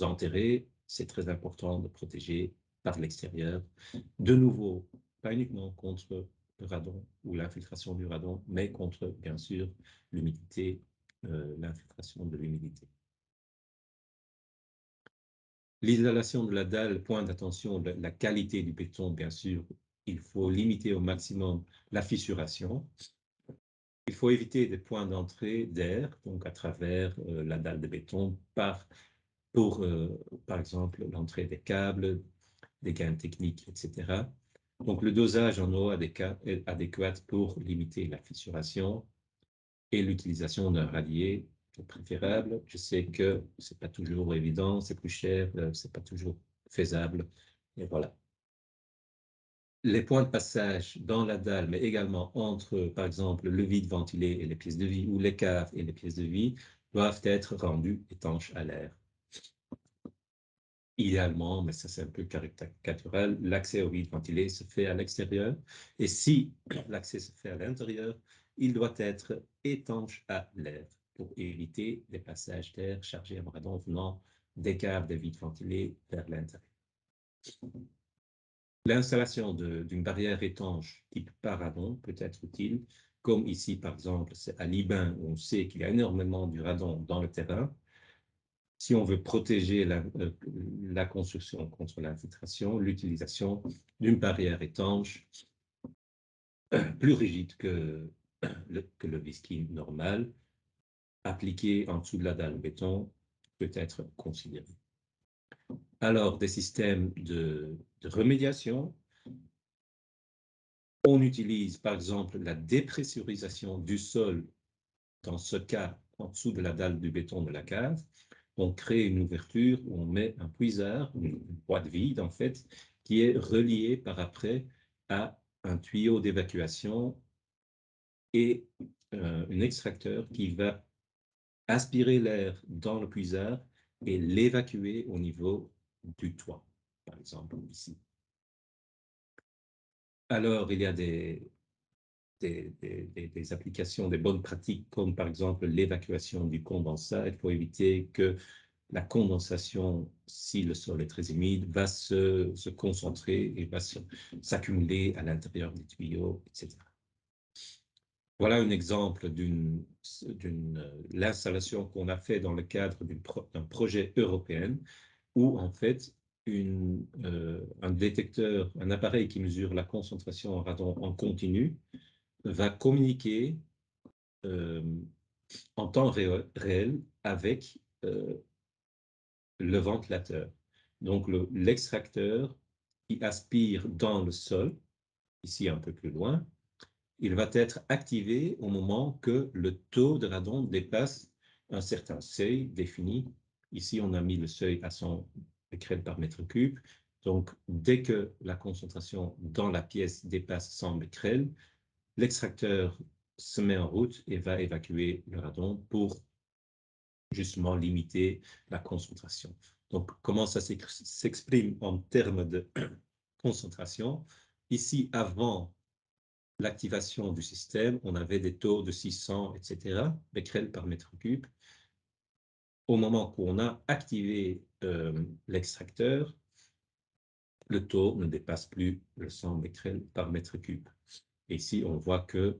enterrés, c'est très important de protéger par l'extérieur. De nouveau, pas uniquement contre le radon ou l'infiltration du radon, mais contre, bien sûr, l'humidité, l'infiltration de l'humidité. L'isolation de la dalle, point d'attention, la qualité du béton, bien sûr, il faut limiter au maximum la fissuration. Il faut éviter des points d'entrée d'air, donc à travers la dalle de béton, par exemple l'entrée des câbles, des gaines techniques, etc. Donc le dosage en eau est adéquat pour limiter la fissuration et l'utilisation d'un radier préférable. Je sais que c'est pas toujours évident, c'est plus cher, c'est pas toujours faisable. Et voilà. Les points de passage dans la dalle, mais également entre, par exemple, le vide ventilé et les pièces de vie, ou les caves et les pièces de vie, doivent être rendus étanches à l'air. Idéalement, mais ça c'est un peu caricatural, l'accès au vide ventilé se fait à l'extérieur. Et si l'accès se fait à l'intérieur, il doit être étanche à l'air pour éviter les passages d'air chargés en radon venant des caves de vide ventilé vers l'intérieur. L'installation d'une barrière étanche type paradon peut être utile, comme ici par exemple, c'est à Libin où on sait qu'il y a énormément du radon dans le terrain. Si on veut protéger la construction contre l'infiltration, l'utilisation d'une barrière étanche plus rigide que le whisky normal, appliqué en dessous de la dalle béton, peut être considéré. Alors, des systèmes de remédiation, on utilise par exemple la dépressurisation du sol, dans ce cas en dessous de la dalle du béton de la cave. On crée une ouverture où on met un puisard, une boîte vide en fait, qui est reliée par après à un tuyau d'évacuation et un extracteur qui va aspirer l'air dans le puisard et l'évacuer au niveau du toit, par exemple ici. Alors, il y a des applications, des bonnes pratiques, comme par exemple l'évacuation du condensat. Il faut éviter que la condensation, si le sol est très humide, va se concentrer et va s'accumuler à l'intérieur des tuyaux, etc. Voilà un exemple d'une l'installation qu'on a fait dans le cadre d'un projet européen où en fait un détecteur, un appareil qui mesure la concentration en radon en continu va communiquer en temps réel avec le ventilateur. Donc l'extracteur qui aspire dans le sol ici un peu plus loin, il va être activé au moment que le taux de radon dépasse un certain seuil défini. Ici, on a mis le seuil à 100 becquerels par mètre cube. Donc, dès que la concentration dans la pièce dépasse 100 becquerels, l'extracteur se met en route et va évacuer le radon pour justement limiter la concentration. Donc, comment ça s'exprime en termes de concentration? Ici, avant l'activation du système, on avait des taux de 600, etc., becquerels par mètre cube. Au moment où on a activé l'extracteur, le taux ne dépasse plus le 100 becquerels par mètre cube. Et ici, on voit que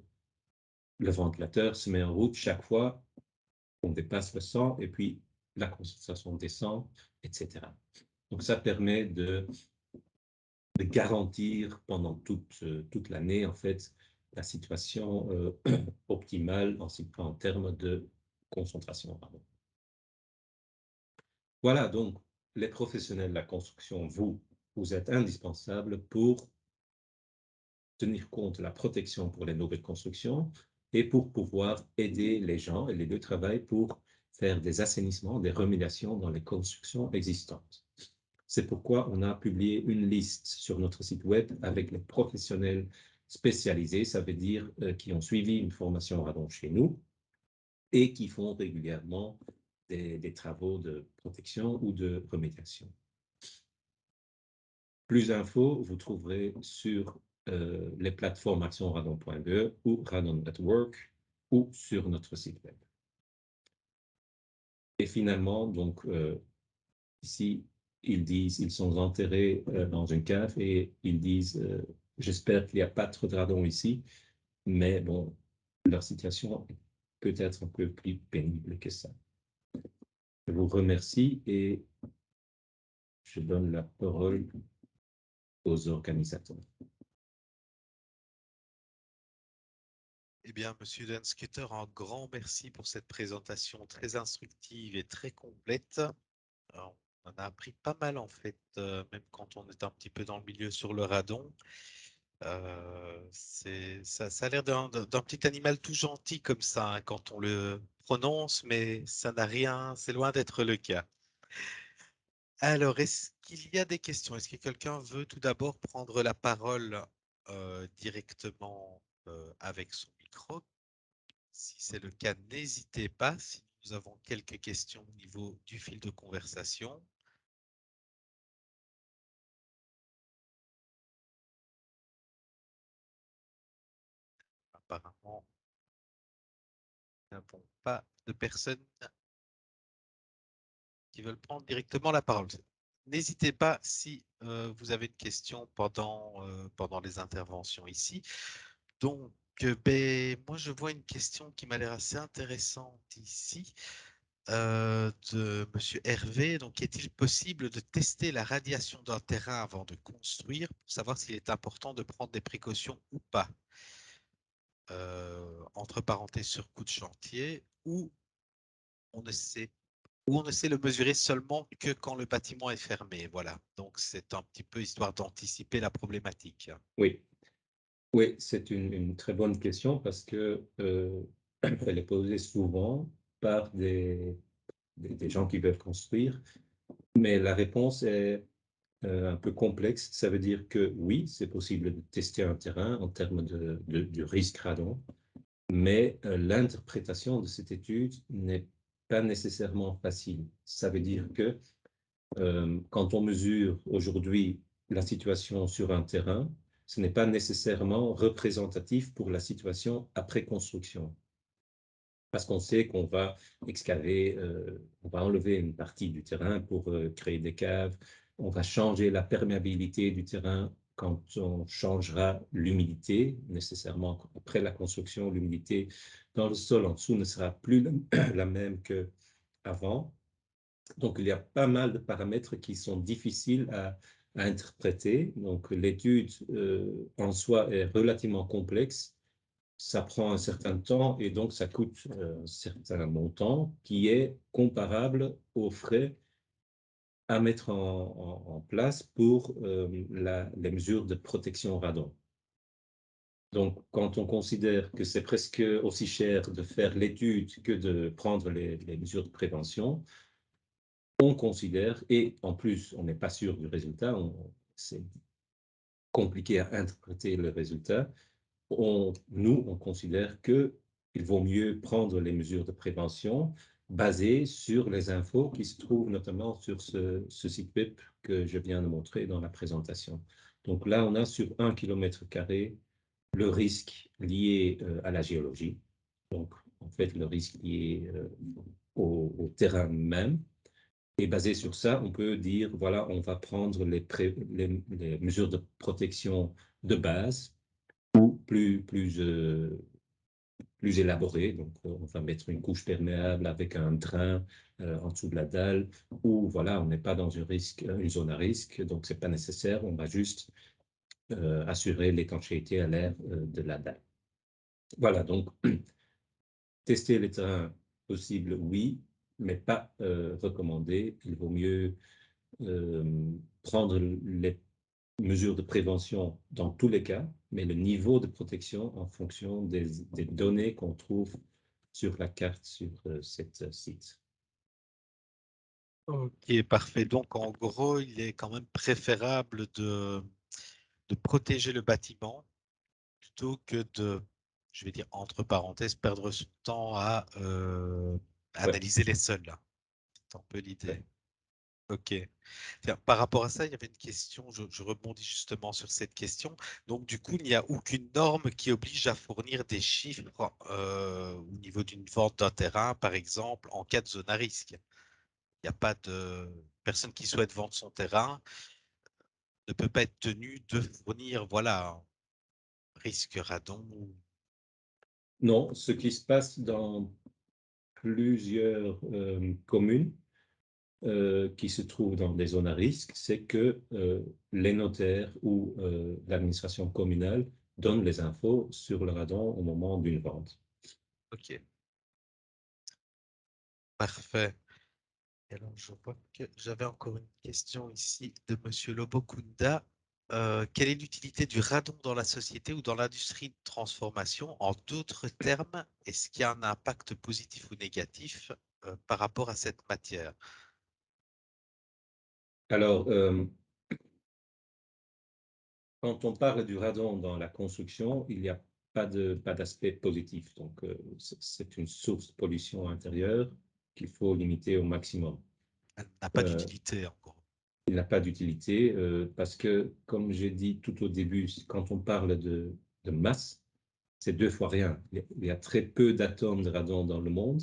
le ventilateur se met en route chaque fois qu'on dépasse le 100 et puis la concentration descend, etc. Donc, ça permet de garantir pendant toute l'année, en fait, la situation optimale en termes de concentration. Pardon. Voilà, donc, les professionnels de la construction, vous êtes indispensables pour tenir compte de la protection pour les nouvelles constructions et pour pouvoir aider les gens et les lieux de travail pour faire des assainissements, des remédiations dans les constructions existantes. C'est pourquoi on a publié une liste sur notre site web avec les professionnels spécialisés, ça veut dire qui ont suivi une formation radon chez nous et qui font régulièrement des travaux de protection ou de remédiation. Plus d'infos, vous trouverez sur les plateformes actionradon.be ou Radon Network ou sur notre site web. Et finalement, donc, ici, ils sont enterrés dans une cave et ils disent, j'espère qu'il n'y a pas trop de radon ici, mais bon, leur situation est peut-être un peu plus pénible que ça. Je vous remercie et je donne la parole aux organisateurs. Eh bien, Monsieur Dunscutter, un grand merci pour cette présentation très instructive et très complète. On en a appris pas mal en fait, même quand on est un petit peu dans le milieu sur le radon. Ça a l'air d'un petit animal tout gentil comme ça hein, quand on le prononce, mais ça n'a rien, c'est loin d'être le cas. Alors, est-ce qu'il y a des questions? Est-ce que quelqu'un veut tout d'abord prendre la parole directement avec son micro? Si c'est le cas, n'hésitez pas. Si nous avons quelques questions au niveau du fil de conversation. Apparemment, nous n'avons pas de personnes qui veulent prendre directement la parole. N'hésitez pas si vous avez une question pendant les interventions ici. Donc, moi, je vois une question qui m'a l'air assez intéressante ici de Monsieur Hervé. Donc, est-il possible de tester la radiation d'un terrain avant de construire pour savoir s'il est important de prendre des précautions ou pas? Entre parenthèses sur coût de chantier, ou on ne sait on ne sait le mesurer seulement que quand le bâtiment est fermé. Voilà. Donc, c'est un petit peu histoire d'anticiper la problématique. Oui, oui, c'est une très bonne question parce que elle est posée souvent par des gens qui veulent construire, mais la réponse est un peu complexe. Ça veut dire que oui, c'est possible de tester un terrain en termes du risque radon, mais l'interprétation de cette étude n'est pas nécessairement facile. Ça veut dire que quand on mesure aujourd'hui la situation sur un terrain, ce n'est pas nécessairement représentatif pour la situation après construction. Parce qu'on sait qu'on va excaver, on va enlever une partie du terrain pour créer des caves, on va changer la perméabilité du terrain quand on changera l'humidité. Nécessairement, après la construction, l'humidité dans le sol en dessous ne sera plus la même qu'avant. Donc, il y a pas mal de paramètres qui sont difficiles à interpréter. Donc, l'étude en soi est relativement complexe. Ça prend un certain temps et donc ça coûte un certain montant qui est comparable aux frais à mettre en place pour les mesures de protection radon. Donc, quand on considère que c'est presque aussi cher de faire l'étude que de prendre les mesures de prévention, on considère, et en plus, on n'est pas sûr du résultat, c'est compliqué à interpréter le résultat, nous, on considère qu'il vaut mieux prendre les mesures de prévention basées sur les infos qui se trouvent notamment sur ce site web que je viens de montrer dans la présentation. Donc là, on a sur 1 km² le risque lié à la géologie, donc en fait le risque lié au terrain même. Et basé sur ça, on peut dire, voilà, on va prendre les mesures de protection de base ou plus élaborées. Donc, on va mettre une couche perméable avec un drain en dessous de la dalle, ou voilà, on n'est pas dans une zone à risque, donc c'est pas nécessaire. On va juste assurer l'étanchéité à l'air de la dalle. Voilà, donc tester les terrains possibles, oui, mais pas recommandé. Il vaut mieux prendre les mesures de prévention dans tous les cas, mais le niveau de protection en fonction des données qu'on trouve sur la carte sur cet site. Ok, parfait. Donc, en gros, il est quand même préférable de protéger le bâtiment plutôt que de, je vais dire entre parenthèses, perdre son temps à Ouais, analyser les sols, là. C'est un peu ouais. l'idée. Ok. Tiens, par rapport à ça, il y avait une question, je rebondis justement sur cette question. Donc, du coup, il n'y a aucune norme qui oblige à fournir des chiffres au niveau d'une vente d'un terrain, par exemple, en cas de zone à risque. Il n'y a pas de personne qui souhaite vendre son terrain ne peut pas être tenu de fournir, voilà, un risque radon. Non, ce qui se passe dans plusieurs communes qui se trouvent dans des zones à risque, c'est que les notaires ou l'administration communale donnent les infos sur le radon au moment d'une vente. Ok, parfait. Et alors, je vois que j'avais encore une question ici de Monsieur Lobokunda. Quelle est l'utilité du radon dans la société ou dans l'industrie de transformation? En d'autres termes, est-ce qu'il y a un impact positif ou négatif par rapport à cette matière? Alors, quand on parle du radon dans la construction, il n'y a pas d'aspect positif. Donc, c'est une source de pollution intérieure qu'il faut limiter au maximum. Elle n'a pas Euh, d'utilité encore. il n'a pas d'utilité parce que, comme j'ai dit tout au début, quand on parle de masse, c'est 2 fois rien. Il y a très peu d'atomes de radon dans le monde,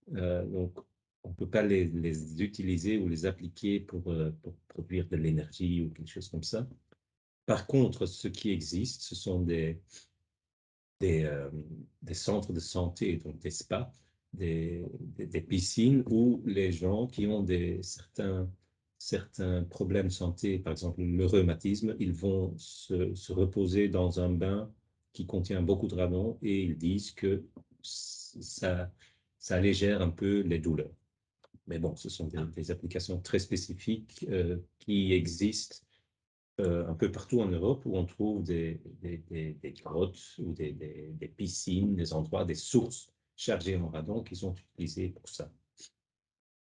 donc on ne peut pas les utiliser ou les appliquer pour produire de l'énergie ou quelque chose comme ça. Par contre, ce qui existe, ce sont des, euh, des centres de santé, donc des spas, des piscines où les gens qui ont certains problèmes de santé, par exemple le rhumatisme, ils vont se reposer dans un bain qui contient beaucoup de radon et ils disent que ça, ça allégère un peu les douleurs. Mais bon, ce sont des applications très spécifiques qui existent un peu partout en Europe où on trouve des grottes ou des piscines, des endroits, des sources chargées en radon qui sont utilisées pour ça.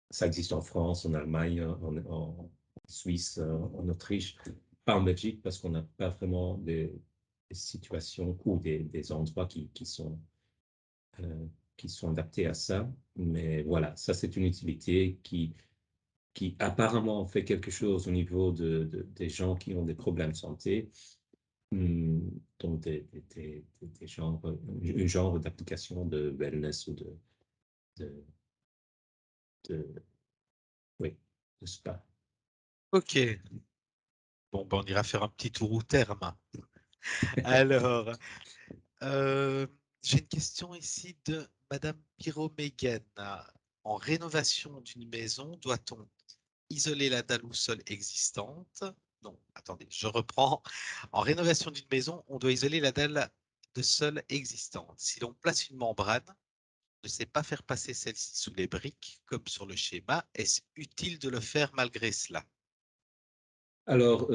Ça existe en France, en Allemagne, en Suisse, en Autriche, pas en Belgique parce qu'on n'a pas vraiment des situations ou des endroits euh, qui sont adaptés à ça. Mais voilà, ça c'est une utilité qui apparemment fait quelque chose au niveau des gens qui ont des problèmes de santé. Donc, des genres, un genre d'application de wellness ou de, de, oui, de spa. Ok. Bon, ben, on ira faire un petit tour au terme. Alors, Euh, j'ai une question ici de Madame Pyromégen. En rénovation d'une maison, doit-on isoler la dalle ou sol existante? Non, attendez, je reprends. En rénovation d'une maison, on doit isoler la dalle de sol existante. Si l'on place une membrane, ne sait pas faire passer celle-ci sous les briques, comme sur le schéma, est-ce utile de le faire malgré cela? Alors,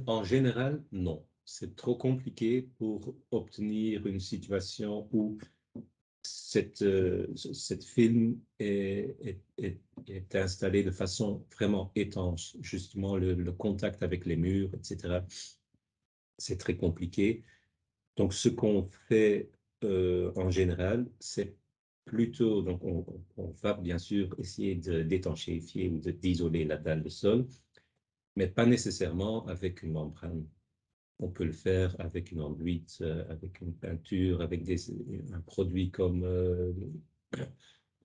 en général, non. c'est trop compliqué pour obtenir une situation où cette film est installée de façon vraiment étanche. Justement, le contact avec les murs, etc., c'est très compliqué. Donc, ce qu'on fait en général, c'est plutôt, donc on va bien sûr essayer d'étanchéifier ou d'isoler la dalle de sol, mais pas nécessairement avec une membrane. On peut le faire avec une enduite, avec une peinture, avec un produit comme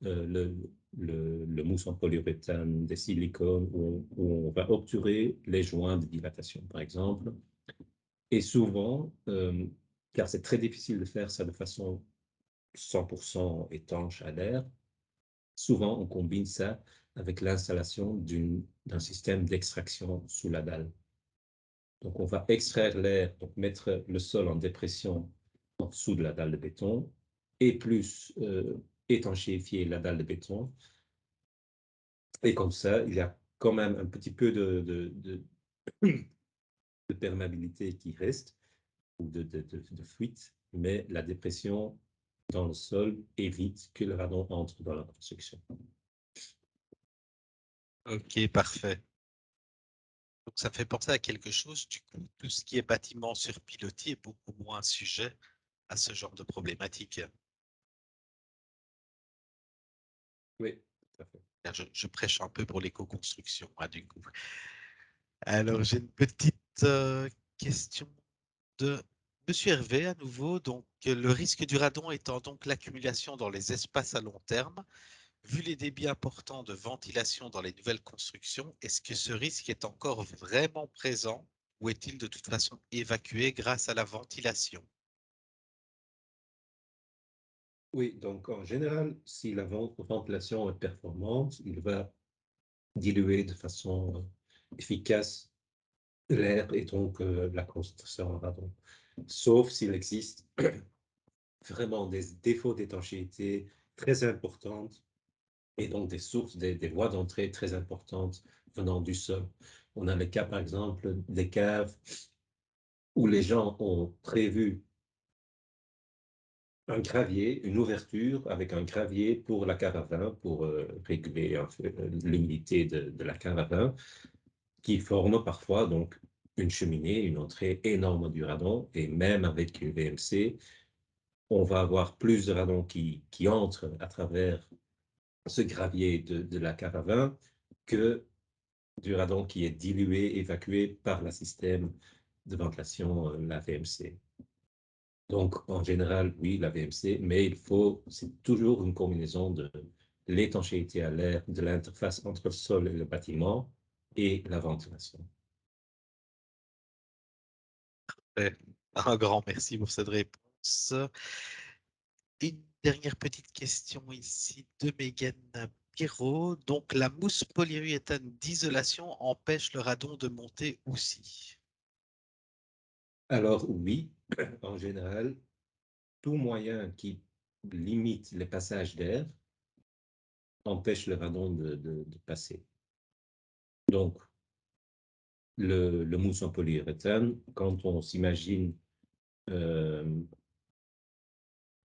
le mousse en polyuréthane, des silicones, où on va obturer les joints de dilatation, par exemple. Et souvent, car c'est très difficile de faire ça de façon 100% étanche à l'air, souvent on combine ça avec l'installation d'un système d'extraction sous la dalle. Donc on va extraire l'air, donc mettre le sol en dépression en dessous de la dalle de béton, et plus étanchéifier la dalle de béton. Et comme ça, il y a quand même un petit peu de perméabilité qui reste, ou de fuite, mais la dépression dans le sol évite que le radon entre dans la construction. Ok, parfait. Donc ça fait penser à quelque chose, du coup, tout ce qui est bâtiment sur pilotis est beaucoup moins sujet à ce genre de problématique. Oui, tout à fait. Je prêche un peu pour l'éco-construction, hein, du coup. Alors, j'ai une petite question de Monsieur Hervé à nouveau. Donc, le risque du radon étant donc l'accumulation dans les espaces à long terme, vu les débits importants de ventilation dans les nouvelles constructions, est-ce que ce risque est encore vraiment présent ou est-il de toute façon évacué grâce à la ventilation? Oui, donc en général, si la ventilation est performante, il va diluer de façon efficace l'air et donc la concentration en radon. Sauf s'il existe vraiment des défauts d'étanchéité très importantes et donc des sources, des voies d'entrée très importantes venant du sol. On a le cas, par exemple, des caves où les gens ont prévu un gravier, une ouverture avec un gravier pour la cave à vin, pour réguler l'humidité de la cave à vin, qui forme parfois donc une cheminée, une entrée énorme du radon, et même avec une VMC, on va avoir plus de radon qui entre à travers ce gravier de la cave à vin que du radon qui est dilué, évacué par le système de ventilation, la VMC. Donc, en général, oui, la VMC, mais c'est toujours une combinaison de l'étanchéité à l'air, de l'interface entre le sol et le bâtiment et la ventilation. Un grand merci pour cette réponse. Une dernière petite question ici de Megan Pirot. Donc, la mousse polyuréthane d'isolation empêche le radon de monter aussi. Alors, oui, en général, tout moyen qui limite les passages d'air empêche le radon de passer. Donc, le mousse en polyuréthane, quand on s'imagine euh,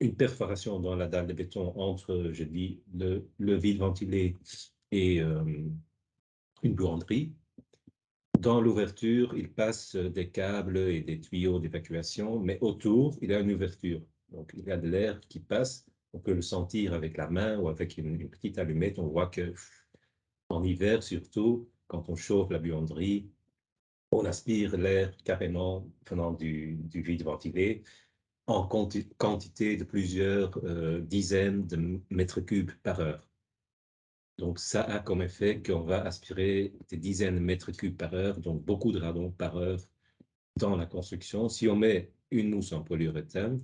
une perforation dans la dalle de béton entre, je dis, le vide ventilé et une buanderie. Dans l'ouverture, il passe des câbles et des tuyaux d'évacuation, mais autour, il y a une ouverture. Donc, il y a de l'air qui passe. On peut le sentir avec la main ou avec une petite allumette. On voit que en hiver, surtout, quand on chauffe la buanderie, on aspire l'air carrément venant du vide ventilé en quantité de plusieurs dizaines de mètres cubes par heure. Donc, ça a comme effet qu'on va aspirer des dizaines de mètres cubes par heure, donc beaucoup de radon par heure dans la construction. Si on met une mousse en polyuréthane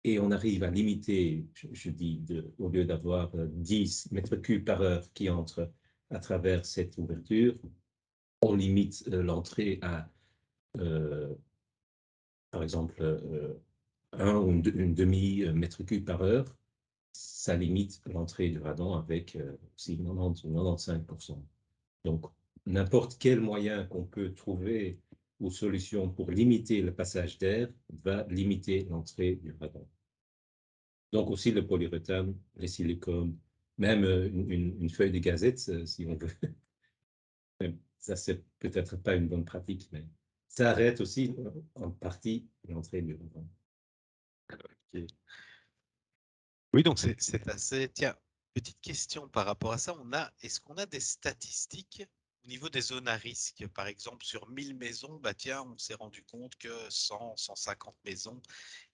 et on arrive à limiter, je dis, au lieu d'avoir 10 mètres cubes par heure qui entrent à travers cette ouverture, on limite l'entrée à, euh, par exemple, un ou une demi-mètre cube par heure. Ça limite l'entrée du radon avec aussi 90 ou 95%. Donc, n'importe quel moyen qu'on peut trouver ou solution pour limiter le passage d'air va limiter l'entrée du radon. Donc aussi le polyuréthane, les silicones, même une feuille de gazette, si on veut. Ça, c'est peut-être pas une bonne pratique, mais ça arrête aussi en partie l'entrée du radon. Ok. Oui, donc c'est assez. Tiens, petite question par rapport à ça. Est-ce qu'on a des statistiques au niveau des zones à risque? Par exemple, sur 1000 maisons, bah tiens, on s'est rendu compte que 100, 150 maisons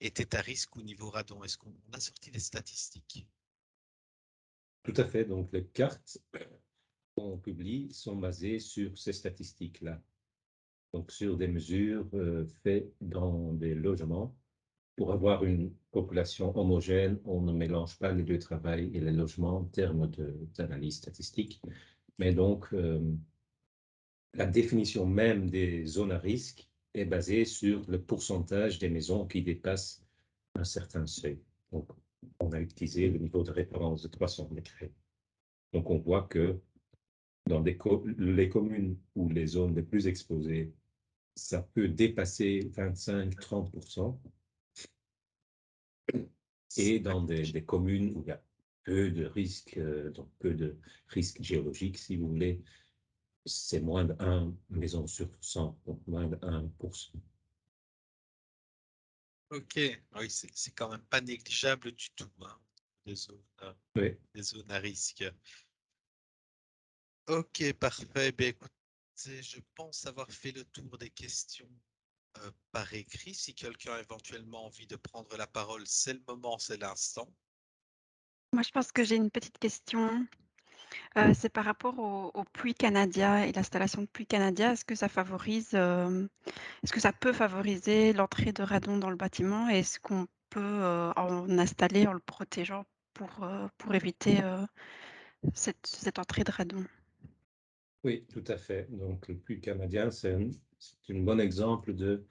étaient à risque au niveau radon. Est-ce qu'on a sorti des statistiques? Tout à fait. Donc les cartes qu'on publie sont basées sur ces statistiques-là. Donc sur des mesures faites dans des logements. Pour avoir une population homogène, on ne mélange pas les lieux de travail et les logements en termes d'analyse statistique. Mais donc, la définition même des zones à risque est basée sur le pourcentage des maisons qui dépassent un certain seuil. Donc, on a utilisé le niveau de référence de 300 mètres. Donc, on voit que dans les communes ou les zones les plus exposées, ça peut dépasser 25-30%. Et dans des communes où il y a peu de risques, donc peu de risques géologiques, si vous voulez, c'est moins de 1 maison sur 100, donc moins de 1%. Ok, oui, c'est quand même pas négligeable du tout, hein, des zones, Oui. des zones à risque. Ok, parfait. Ben, écoutez, je pense avoir fait le tour des questions par écrit. Si quelqu'un a éventuellement envie de prendre la parole, c'est le moment, c'est l'instant. Moi, je pense que j'ai une petite question. C'est par rapport au puits Canadien et l'installation de puits Canadien. Est-ce que ça peut favoriser l'entrée de radon dans le bâtiment? Et est-ce qu'on peut en installer en le protégeant pour éviter cette entrée de radon? Oui, tout à fait. Donc, le puits canadien, c'est un bon exemple de,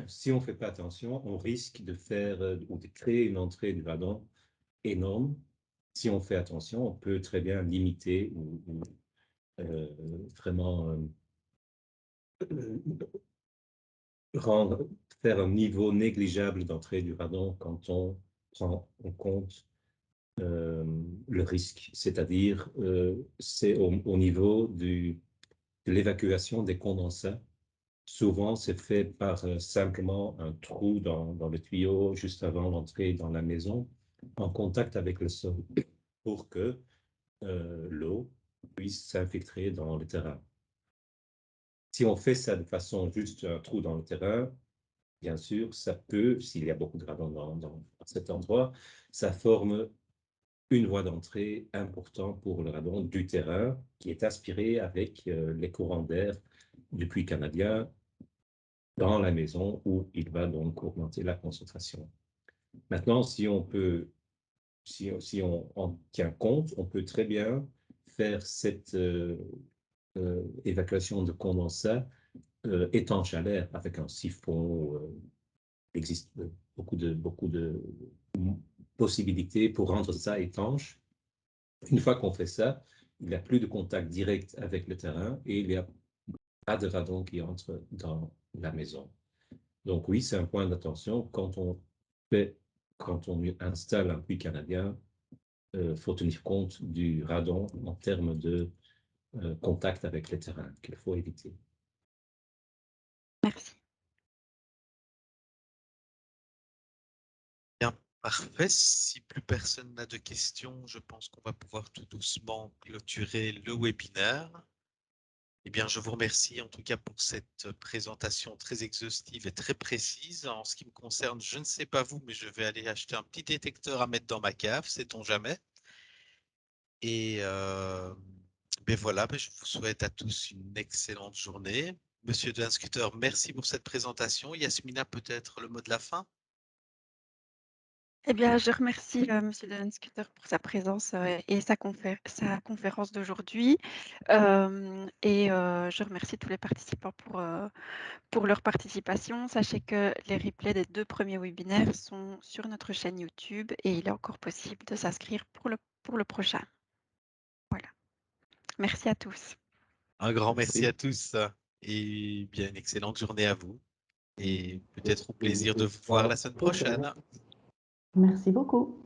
si on ne fait pas attention, on risque de faire ou de créer une entrée du radon énorme. Si on fait attention, on peut très bien limiter ou vraiment rendre, faire un niveau négligeable d'entrée du radon quand on prend en compte le risque, c'est-à-dire c'est au niveau de l'évacuation des condensats. Souvent, c'est fait par simplement un trou dans le tuyau juste avant l'entrée dans la maison, en contact avec le sol, pour que l'eau puisse s'infiltrer dans le terrain. Si on fait ça de façon juste un trou dans le terrain, bien sûr, ça peut, s'il y a beaucoup de radon dans cet endroit, ça forme une voie d'entrée importante pour le radon du terrain qui est aspiré avec les courants d'air du puits canadien dans la maison où il va donc augmenter la concentration. Maintenant, si on peut, si on en tient compte, on peut très bien faire cette évacuation de condensat étanche à l'air avec un siphon. Il existe beaucoup de possibilités pour rendre ça étanche. Une fois qu'on fait ça, il n'y a plus de contact direct avec le terrain et il n'y a pas de radon qui entre dans la maison. Donc oui, c'est un point d'attention. Quand on installe un puits canadien, faut tenir compte du radon en termes de contact avec le terrain qu'il faut éviter. Merci. Bien, parfait. Si plus personne n'a de questions, je pense qu'on va pouvoir tout doucement clôturer le webinaire. Eh bien, je vous remercie en tout cas pour cette présentation très exhaustive et très précise. En ce qui me concerne, je ne sais pas vous, mais je vais aller acheter un petit détecteur à mettre dans ma cave, sait-on jamais. Et ben voilà, ben je vous souhaite à tous une excellente journée. Monsieur Dunscuter, merci pour cette présentation. Yasmina, peut-être le mot de la fin? Eh bien, je remercie Monsieur Scooter pour sa présence et sa conférence d'aujourd'hui. Je remercie tous les participants pour leur participation. Sachez que les replays des 2 premiers webinaires sont sur notre chaîne YouTube et il est encore possible de s'inscrire pour le prochain. Voilà. Merci à tous. Un grand merci Merci. à tous. et bien une excellente journée à vous et peut-être au plaisir de vous voir la semaine prochaine. Merci beaucoup.